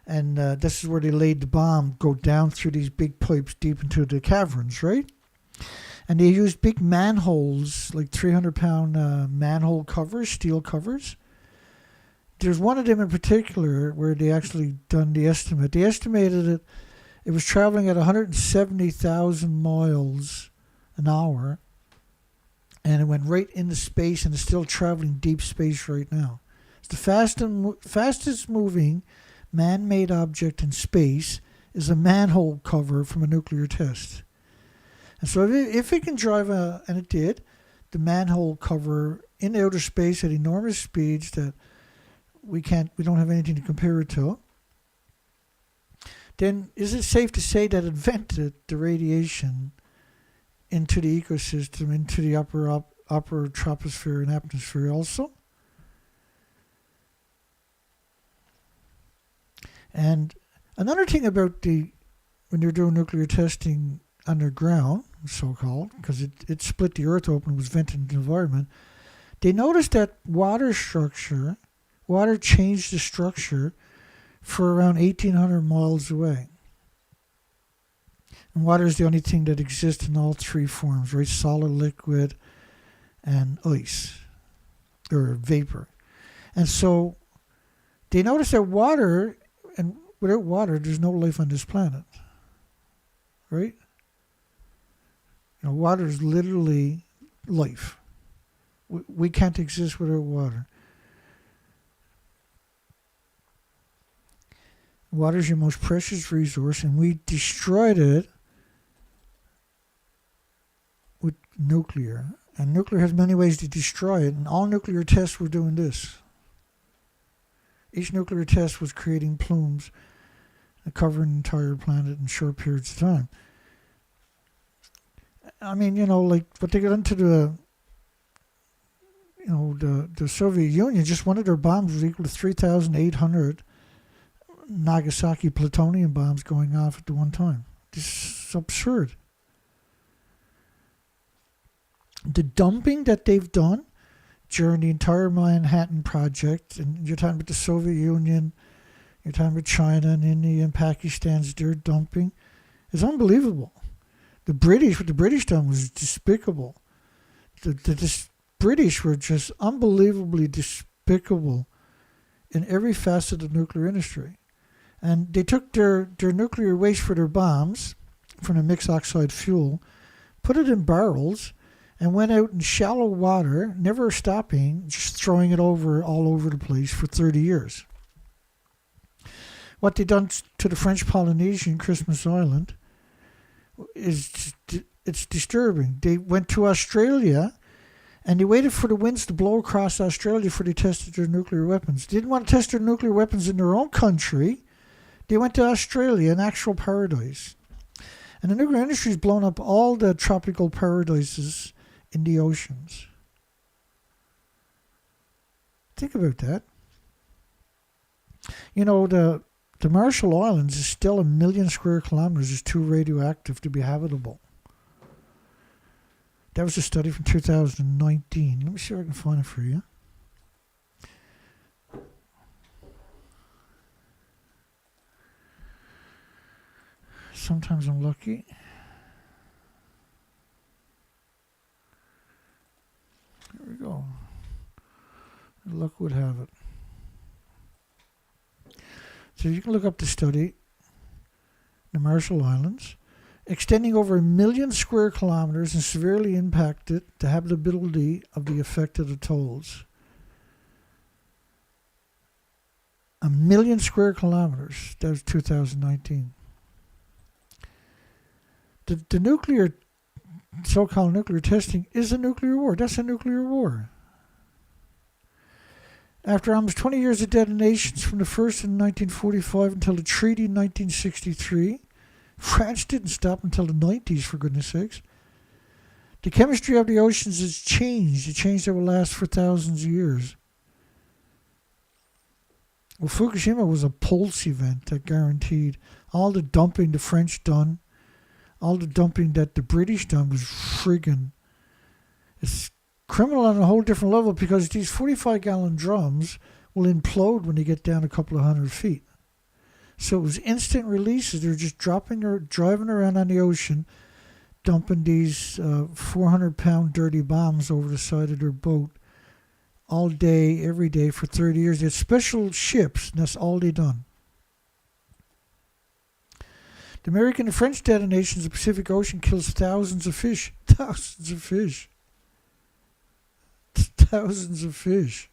and this is where they laid the bomb, go down through these big pipes deep into the caverns, right? And they used big manholes, like 300-pound manhole covers, steel covers. There's one of them in particular where they actually done the estimate. They estimated it was traveling at 170,000 miles an hour, and it went right into space, and it's still traveling deep space right now. It's the fastest moving man-made object in space is a manhole cover from a nuclear test. And so if it can drive, and it did, the manhole cover in outer space at enormous speeds that we don't have anything to compare it to, then is it safe to say that it vented the radiation into the ecosystem, into the upper troposphere and atmosphere also? And another thing about when you're doing nuclear testing underground, so-called, because it split the earth open and was vented into the environment, they noticed that water changed the structure for around 1,800 miles away. And water is the only thing that exists in all three forms, right? Solid, liquid, and ice, or vapor. And so they noticed that water, and without water, there's no life on this planet, right? You know, water is literally life. We can't exist without water. Water is your most precious resource, and we destroyed it with nuclear. And nuclear has many ways to destroy it, and all nuclear tests were doing this. Each nuclear test was creating plumes that cover an entire planet in short periods of time. I mean, you know, like what they got into the Soviet Union, just one of their bombs was equal to 3,800 Nagasaki plutonium bombs going off at the one time. This is absurd. The dumping that they've done during the entire Manhattan Project, and you're talking about the Soviet Union, you're talking about China and India and Pakistan's their dumping, is unbelievable. What the British done was despicable. The British were just unbelievably despicable in every facet of the nuclear industry. And they took their nuclear waste for their bombs from the mixed oxide fuel, put it in barrels, and went out in shallow water, never stopping, just throwing it all over the place for 30 years. What they done to the French Polynesian, Christmas Island, it's disturbing. They went to Australia, and they waited for the winds to blow across Australia before they tested their nuclear weapons. They didn't want to test their nuclear weapons in their own country. They went to Australia, an actual paradise. And the nuclear industry has blown up all the tropical paradises in the oceans. Think about that. You know, the Marshall Islands is still 1 million square kilometers. Is too radioactive to be habitable. That was a study from 2019. Let me see if I can find it for you. Sometimes I'm lucky. There we go. Luck would have it. So you can look up the study, the Marshall Islands, extending over 1 million square kilometers and severely impacted the habitability of the affected atolls. 1 million square kilometers. That was 2019. The nuclear, so-called nuclear testing is a nuclear war. That's a nuclear war. After almost 20 years of detonations from the first in 1945 until the treaty in 1963, France didn't stop until the 90s, for goodness sakes. The chemistry of the oceans has changed. It changed over the last for thousands of years. Well, Fukushima was a pulse event that guaranteed all the dumping the French done, all the dumping that the British done was friggin'. It's criminal on a whole different level because these 45-gallon drums will implode when they get down a couple of 100 feet. So it was instant releases. They're just driving around on the ocean, dumping these 400-pound dirty bombs over the side of their boat all day, every day for 30 years. They had special ships, and that's all they done. The American and French detonations in the Pacific Ocean kills thousands of fish. Thousands of fish. Thousands of fish.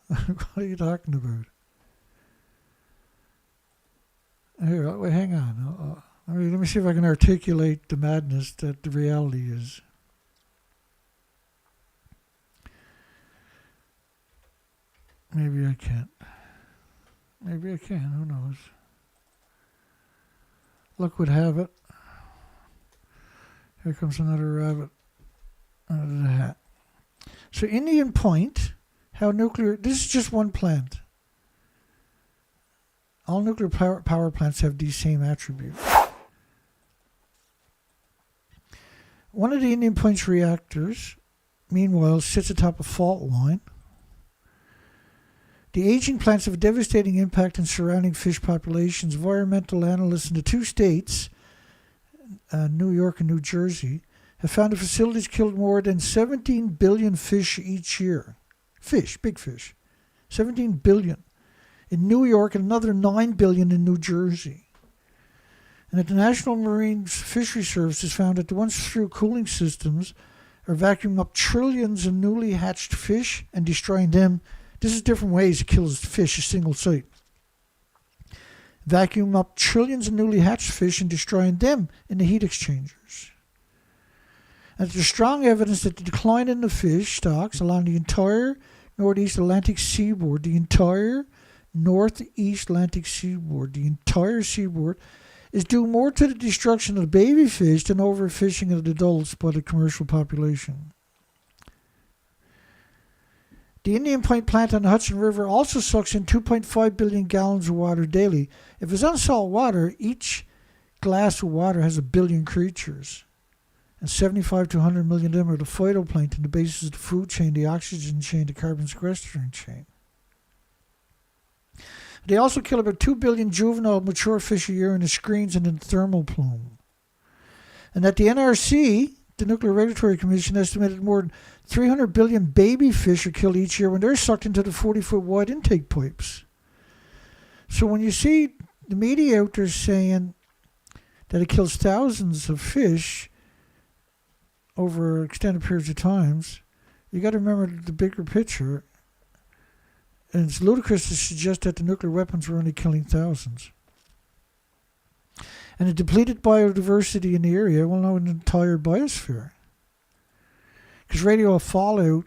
What are you talking about? Here, wait, hang on. Let me see if I can articulate the madness that the reality is. Maybe I can't. Maybe I can. Who knows? Luck would have it. Here comes another rabbit out of the hat. So Indian Point, how nuclear... This is just one plant. All nuclear power plants have these same attributes. One of the Indian Point's reactors, meanwhile, sits atop a fault line. The aging plants have a devastating impact on surrounding fish populations. Environmental analysts in the two states, New York and New Jersey, have found the facilities killed more than 17 billion fish each year. Fish, big fish. 17 billion. In New York and another 9 billion in New Jersey. And at the National Marine Fisheries Service has found that the once-through cooling systems are vacuuming up trillions of newly hatched fish and destroying them. This is different ways it kills fish, a single site. Vacuum up trillions of newly hatched fish and destroying them in the heat exchangers. And there's strong evidence that the decline in the fish stocks along the entire northeast Atlantic seaboard, the entire seaboard, is due more to the destruction of baby fish than overfishing of adults by the commercial population. The Indian Point plant on the Hudson River also sucks in 2.5 billion gallons of water daily. If it's unsalt water, each glass of water has 1 billion creatures. And 75 to 100 million of them are the phytoplankton, the basis of the food chain, the oxygen chain, the carbon sequestering chain. They also kill about 2 billion juvenile mature fish a year in the screens and in the thermal plume. And at the NRC, the Nuclear Regulatory Commission, estimated more than 300 billion baby fish are killed each year when they're sucked into the 40-foot wide intake pipes. So when you see the media out there saying that it kills thousands of fish over extended periods of times, you got to remember the bigger picture. And it's ludicrous to suggest that the nuclear weapons were only killing thousands. And the depleted biodiversity in the area will know an entire biosphere. Because radio fallout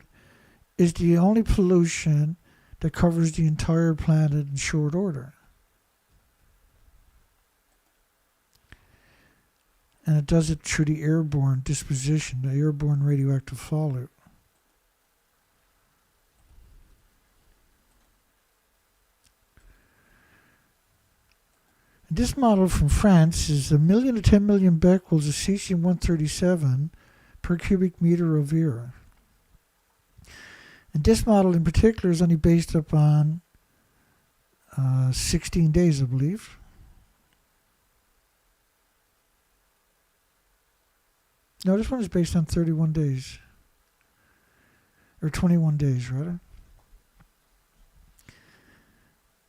is the only pollution that covers the entire planet in short order. And it does it through the airborne disposition, the airborne radioactive fallout. This model from France is 1 million to 10 million becquerels of cesium-137 per cubic meter of air. And this model in particular is only based upon 16 days, I believe. No, this one is based on 31 days. Or 21 days, rather.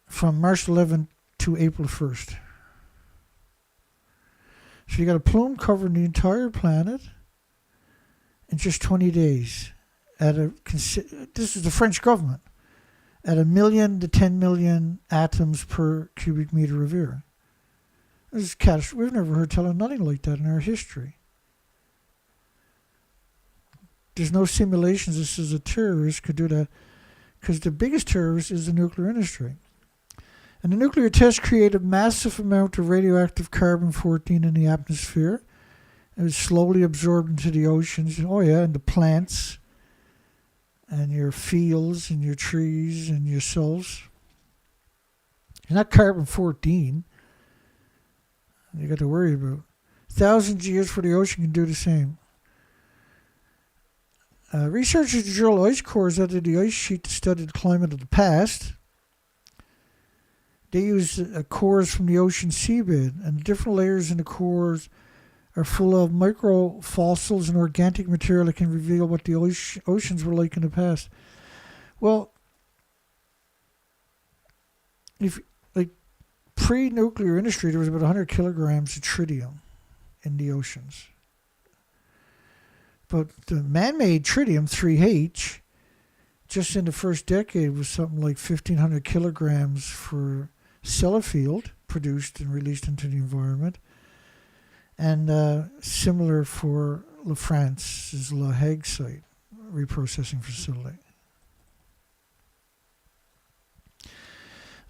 From March 11th to April 1st. So you got a plume covering the entire planet in just 20 days. This is the French government at 1 million to 10 million atoms per cubic meter of air. This is catastrophic. We've never heard tell of nothing like that in our history. There's no simulations this is a terrorist could do that, because the biggest terrorist is the nuclear industry. And the nuclear test created a massive amount of radioactive carbon-14 in the atmosphere. It was slowly absorbed into the oceans, and the plants, and your fields, and your trees, and yourselves. It's not carbon-14 you got to worry about. Thousands of years for the ocean can do the same. Researchers drill ice cores out of the ice sheet to study the climate of the past. They use cores from the ocean seabed, and different layers in the cores are full of microfossils and organic material that can reveal what the oceans were like in the past. Well, if like pre-nuclear industry, there was about 100 kilograms of tritium in the oceans. But the man-made tritium, 3H, just in the first decade was something like 1,500 kilograms for Sellafield, produced and released into the environment, and similar for La France's La Hague site, reprocessing facility.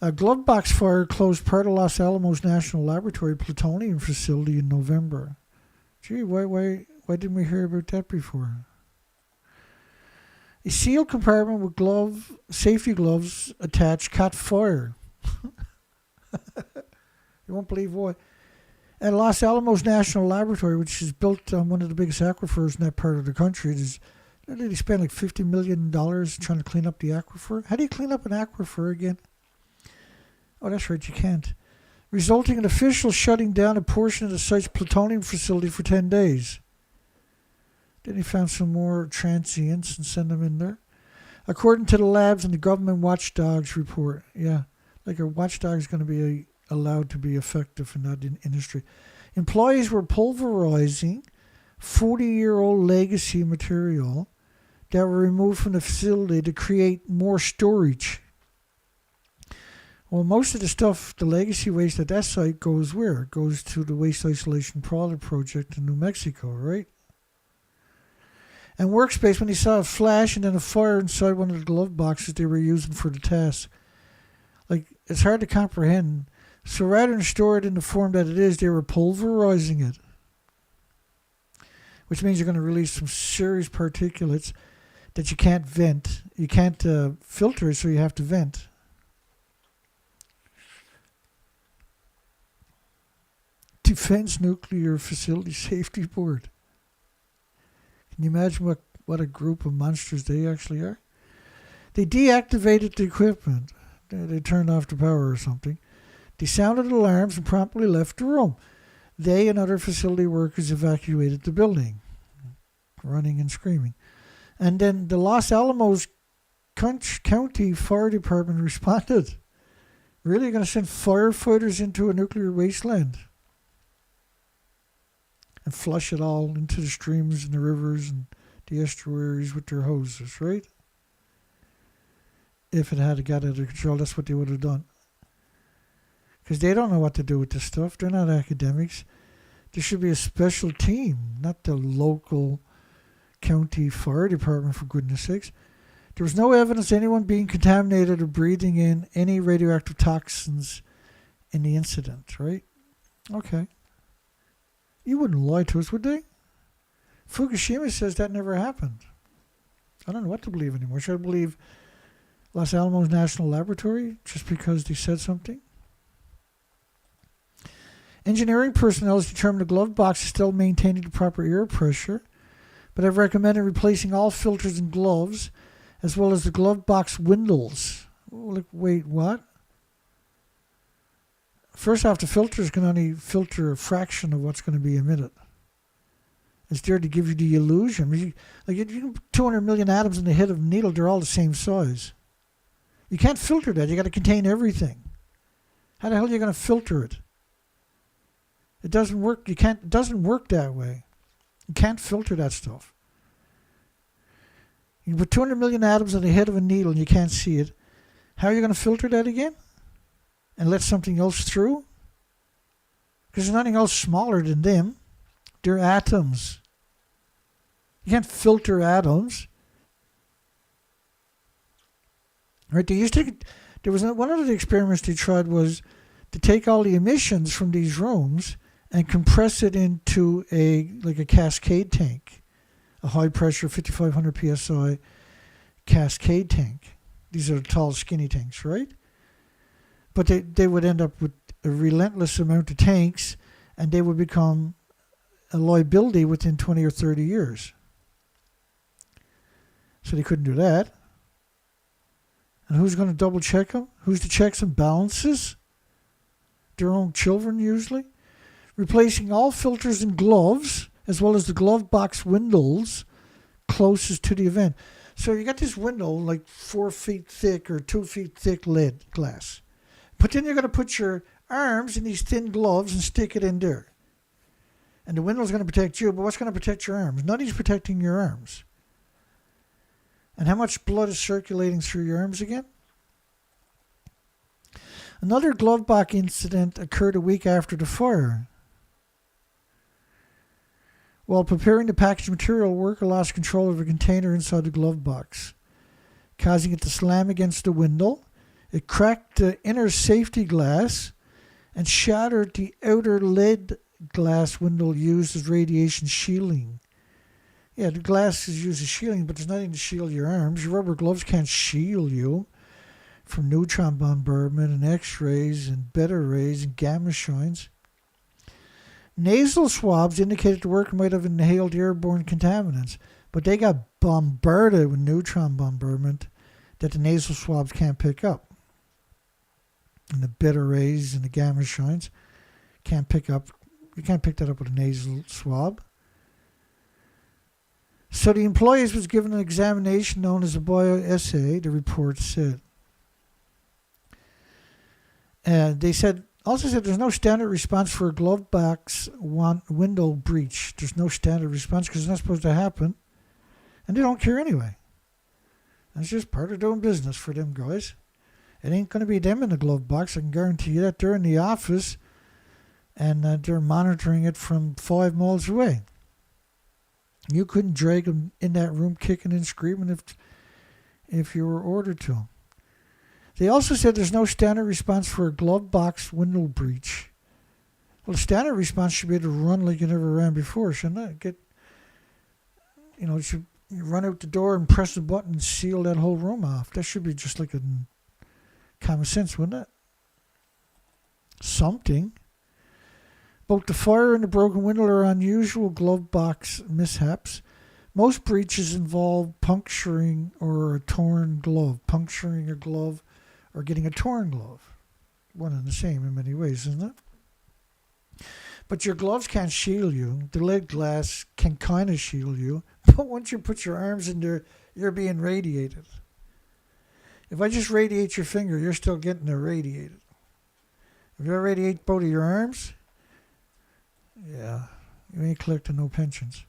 A glove box fire closed part of Los Alamos National Laboratory plutonium facility in November. Gee, why didn't we hear about that before? A sealed compartment with safety gloves attached caught fire. You won't believe what. At Los Alamos National Laboratory, which is built on one of the biggest aquifers in that part of the country, they spent like $50 million trying to clean up the aquifer. How do you clean up an aquifer again? Oh, that's right, you can't. Resulting in officials shutting down a portion of the site's plutonium facility for 10 days. Then he found some more transients and sent them in there. According to the labs and the government watchdogs report. Yeah, like a watchdog is going to be allowed to be effective in that industry. Employees were pulverizing 40-year-old legacy material that were removed from the facility to create more storage. Well, most of the stuff, the legacy waste at that site goes where? It goes to the Waste Isolation Project in New Mexico, right? And Workspace, when he saw a flash and then a fire inside one of the glove boxes they were using for the task. Like, it's hard to comprehend. So rather than store it in the form that it is, they were pulverizing it. Which means you're going to release some serious particulates that you can't vent. You can't filter it, so you have to vent. Defense Nuclear Facility Safety Board. Can you imagine what a group of monsters they actually are? They deactivated the equipment. They turned off the power or something. They sounded alarms and promptly left the room. They and other facility workers evacuated the building, running and screaming. And then the Los Alamos County Fire Department responded. Really? You're going to send firefighters into a nuclear wasteland? And flush it all into the streams and the rivers and the estuaries with their hoses, right? If it had got out of control, that's what they would have done. Because they don't know what to do with this stuff. They're not academics. There should be a special team, not the local county fire department, for goodness sakes. There was no evidence of anyone being contaminated or breathing in any radioactive toxins in the incident, right? Okay. You wouldn't lie to us, would they? Fukushima says that never happened. I don't know what to believe anymore. Should I believe Los Alamos National Laboratory just because they said something? Engineering personnel has determined the glove box is still maintaining the proper air pressure, but have recommended replacing all filters and gloves, as well as the glove box windows. Wait, what? First off, the filters can only filter a fraction of what's going to be emitted. It's there to give you the illusion. You can put 200 million atoms in the head of a needle, they're all the same size. You can't filter that. You got to contain everything. How the hell are you going to filter it? It doesn't work. It doesn't work that way. You can't filter that stuff. You put 200 million atoms in the head of a needle and you can't see it. How are you going to filter that again? And let something else through? Because there's nothing else smaller than them. They're atoms. You can't filter atoms. Right? There was one of the experiments they tried was to take all the emissions from these rooms and compress it into a cascade tank, a high pressure 5,500 psi cascade tank. These are the tall, skinny tanks, right? But they would end up with a relentless amount of tanks, and they would become a liability within 20 or 30 years. So they couldn't do that. And who's going to double check them? Who's the checks and balances? Their own children, usually. Replacing all filters and gloves, as well as the glove box windows closest to the event. So you got this window like 4 feet thick or 2 feet thick lead glass. But then you're going to put your arms in these thin gloves and stick it in there. And the window's going to protect you, but what's going to protect your arms? Nothing's protecting your arms. And how much blood is circulating through your arms again? Another glove box incident occurred a week after the fire. While preparing the packaged material, a worker lost control of a container inside the glove box, causing it to slam against the window. It cracked the inner safety glass and shattered the outer lead glass window used as radiation shielding. Yeah, the glass is used as shielding, but there's nothing to shield your arms. Your rubber gloves can't shield you from neutron bombardment and X-rays and beta rays and gamma shines. Nasal swabs indicated the worker might have inhaled airborne contaminants, but they got bombarded with neutron bombardment that the nasal swabs can't pick up. And the beta rays and the gamma shines can't pick up. You can't pick that up with a nasal swab. So the employees was given an examination known as a bioassay, the report said. And they also said there's no standard response for a glove box window breach. There's no standard response because it's not supposed to happen. And they don't care anyway. That's just part of doing business for them guys. It ain't going to be them in the glove box. I can guarantee you that. They're in the office and they're monitoring it from 5 miles away. You couldn't drag them in that room kicking and screaming if you were ordered to. They also said there's no standard response for a glove box window breach. Well, the standard response should be able to run like you never ran before, shouldn't it? You should run out the door and press the button and seal that whole room off. That should be just like a common sense, wouldn't it? Something. Both the fire and the broken window are unusual glove box mishaps. Most breaches involve puncturing or a torn glove. Puncturing a glove or getting a torn glove. One and the same in many ways, isn't it? But your gloves can't shield you. The lead glass can kind of shield you. But once you put your arms in there, you're being radiated. If I just radiate your finger, you're still getting irradiated. If you irradiate both of your arms, yeah, you ain't collecting no pensions.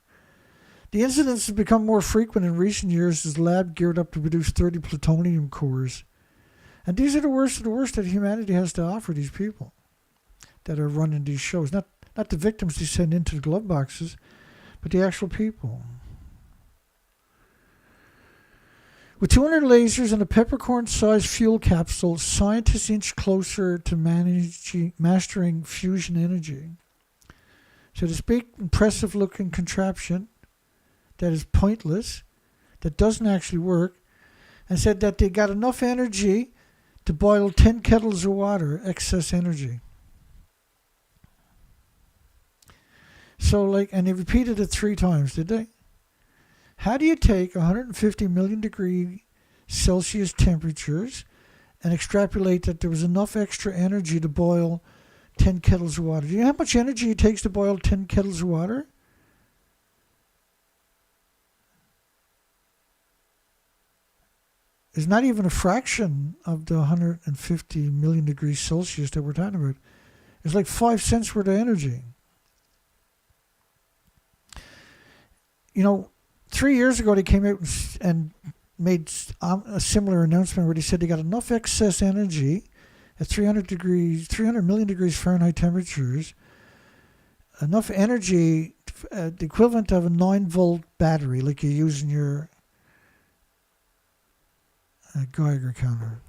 The incidents have become more frequent in recent years as the lab geared up to produce 30 plutonium cores. And these are the worst of the worst that humanity has to offer these people that are running these shows. Not the victims they send into the glove boxes, but the actual people. With 200 lasers and a peppercorn-sized fuel capsule, scientists inch closer to mastering fusion energy. So this big, impressive-looking contraption that is pointless, that doesn't actually work, and said that they got enough energy to boil 10 kettles of water, excess energy. So, and they repeated it 3 times, did they? How do you take 150 million degree Celsius temperatures and extrapolate that there was enough extra energy to boil 10 kettles of water? Do you know how much energy it takes to boil 10 kettles of water? It's not even a fraction of the 150 million degrees Celsius that we're talking about. It's like 5 cents worth of energy. 3 years ago they came out and made a similar announcement where they said they got enough excess energy at 300 million degrees Fahrenheit temperatures, enough energy, the equivalent of a 9-volt battery, like you use in your Geiger counter.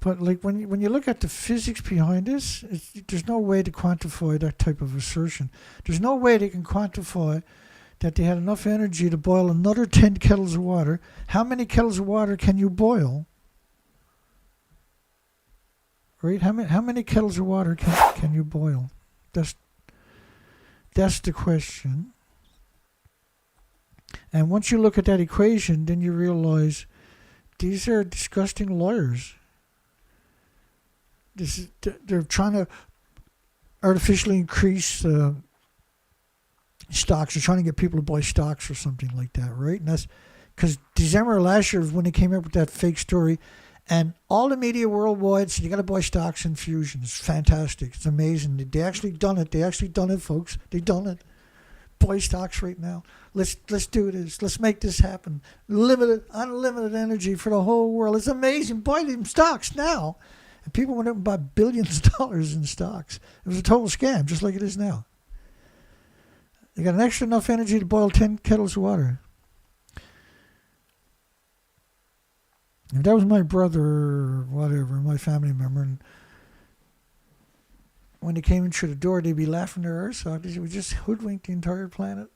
But when you look at the physics behind this, there's no way to quantify that type of assertion. There's no way they can quantify that they had enough energy to boil another 10 kettles of water. How many kettles of water can you boil? Right? How many kettles of water can you boil? That's the question. And once you look at that equation, then you realize these are disgusting liars. They're trying to artificially increase stocks. They're trying to get people to buy stocks or something like that, right? And that's because December last year was when they came up with that fake story, and all the media worldwide said you got to buy stocks in fusion. It's fantastic. It's amazing. They actually done it. They actually done it, folks. They done it. Buy stocks right now. Let's do this. Let's make this happen. Unlimited energy for the whole world. It's amazing. Buy them stocks now. And people went out and bought billions of dollars in stocks. It was a total scam, just like it is now. They got an extra enough energy to boil 10 kettles of water. If that was my brother or whatever, my family member, and when they came in through the door, they'd be laughing their arse off. They said, we just hoodwinked the entire planet.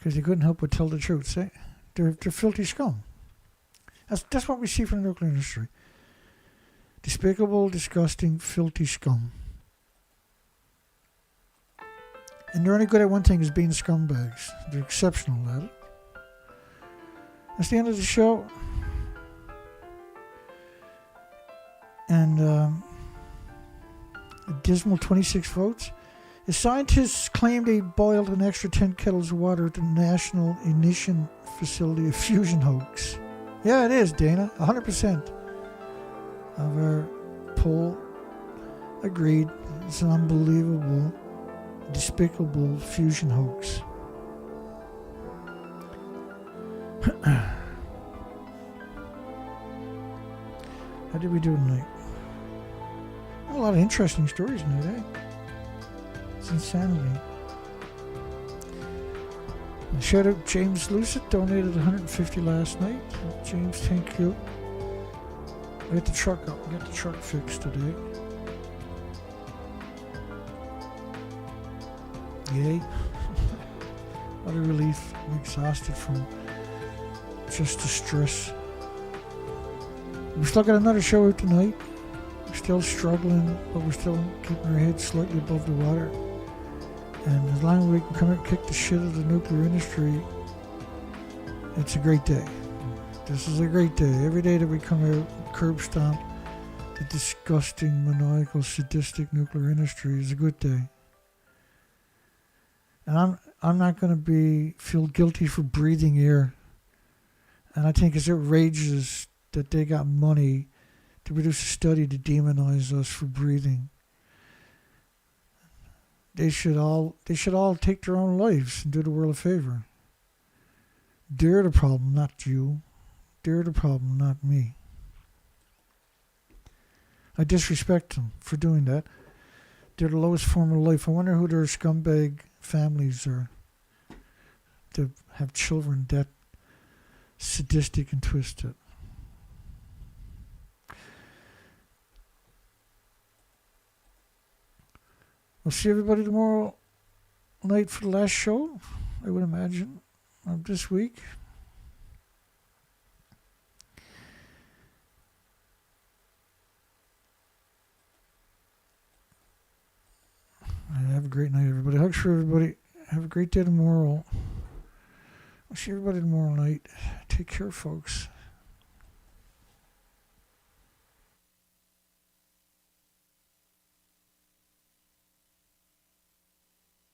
because they couldn't help but tell the truth. See? They're filthy scum. That's what we see from the nuclear industry. Despicable, disgusting, filthy scum. And they're only good at one thing, is being scumbags. They're exceptional at it. That's the end of the show. And a dismal 26 votes. The scientists claim they boiled an extra 10 kettles of water at the National Ignition Facility of Fusion Hoax. Yeah, it is, Dana. 100% of our poll agreed. It's an unbelievable, despicable fusion hoax. How did we do tonight? A lot of interesting stories tonight, eh? It's insanity. And shout out James Lucid, donated 150 last night. James, thank you. I got the truck up, got the truck fixed today. Yay. What a relief. I'm exhausted from just the stress. We still got another show out tonight. We're still struggling, but we're still keeping our heads slightly above the water. And as long as we can come out and kick the shit out of the nuclear industry, it's a great day. This is a great day. Every day that we come out, curb stomp the disgusting, maniacal, sadistic nuclear industry is a good day. And I'm not going to feel guilty for breathing air. And I think it's outrageous that they got money to produce a study to demonize us for breathing. They should all take their own lives and do the world a favor. They're the problem, not you. They're the problem, not me. I disrespect them for doing that. They're the lowest form of life. I wonder who their scumbag families are to have children that sadistic and twisted. We'll see everybody tomorrow night for the last show, I would imagine, of this week. Have a great night, everybody. Hugs for everybody. Have a great day tomorrow. We'll see everybody tomorrow night. Take care, folks.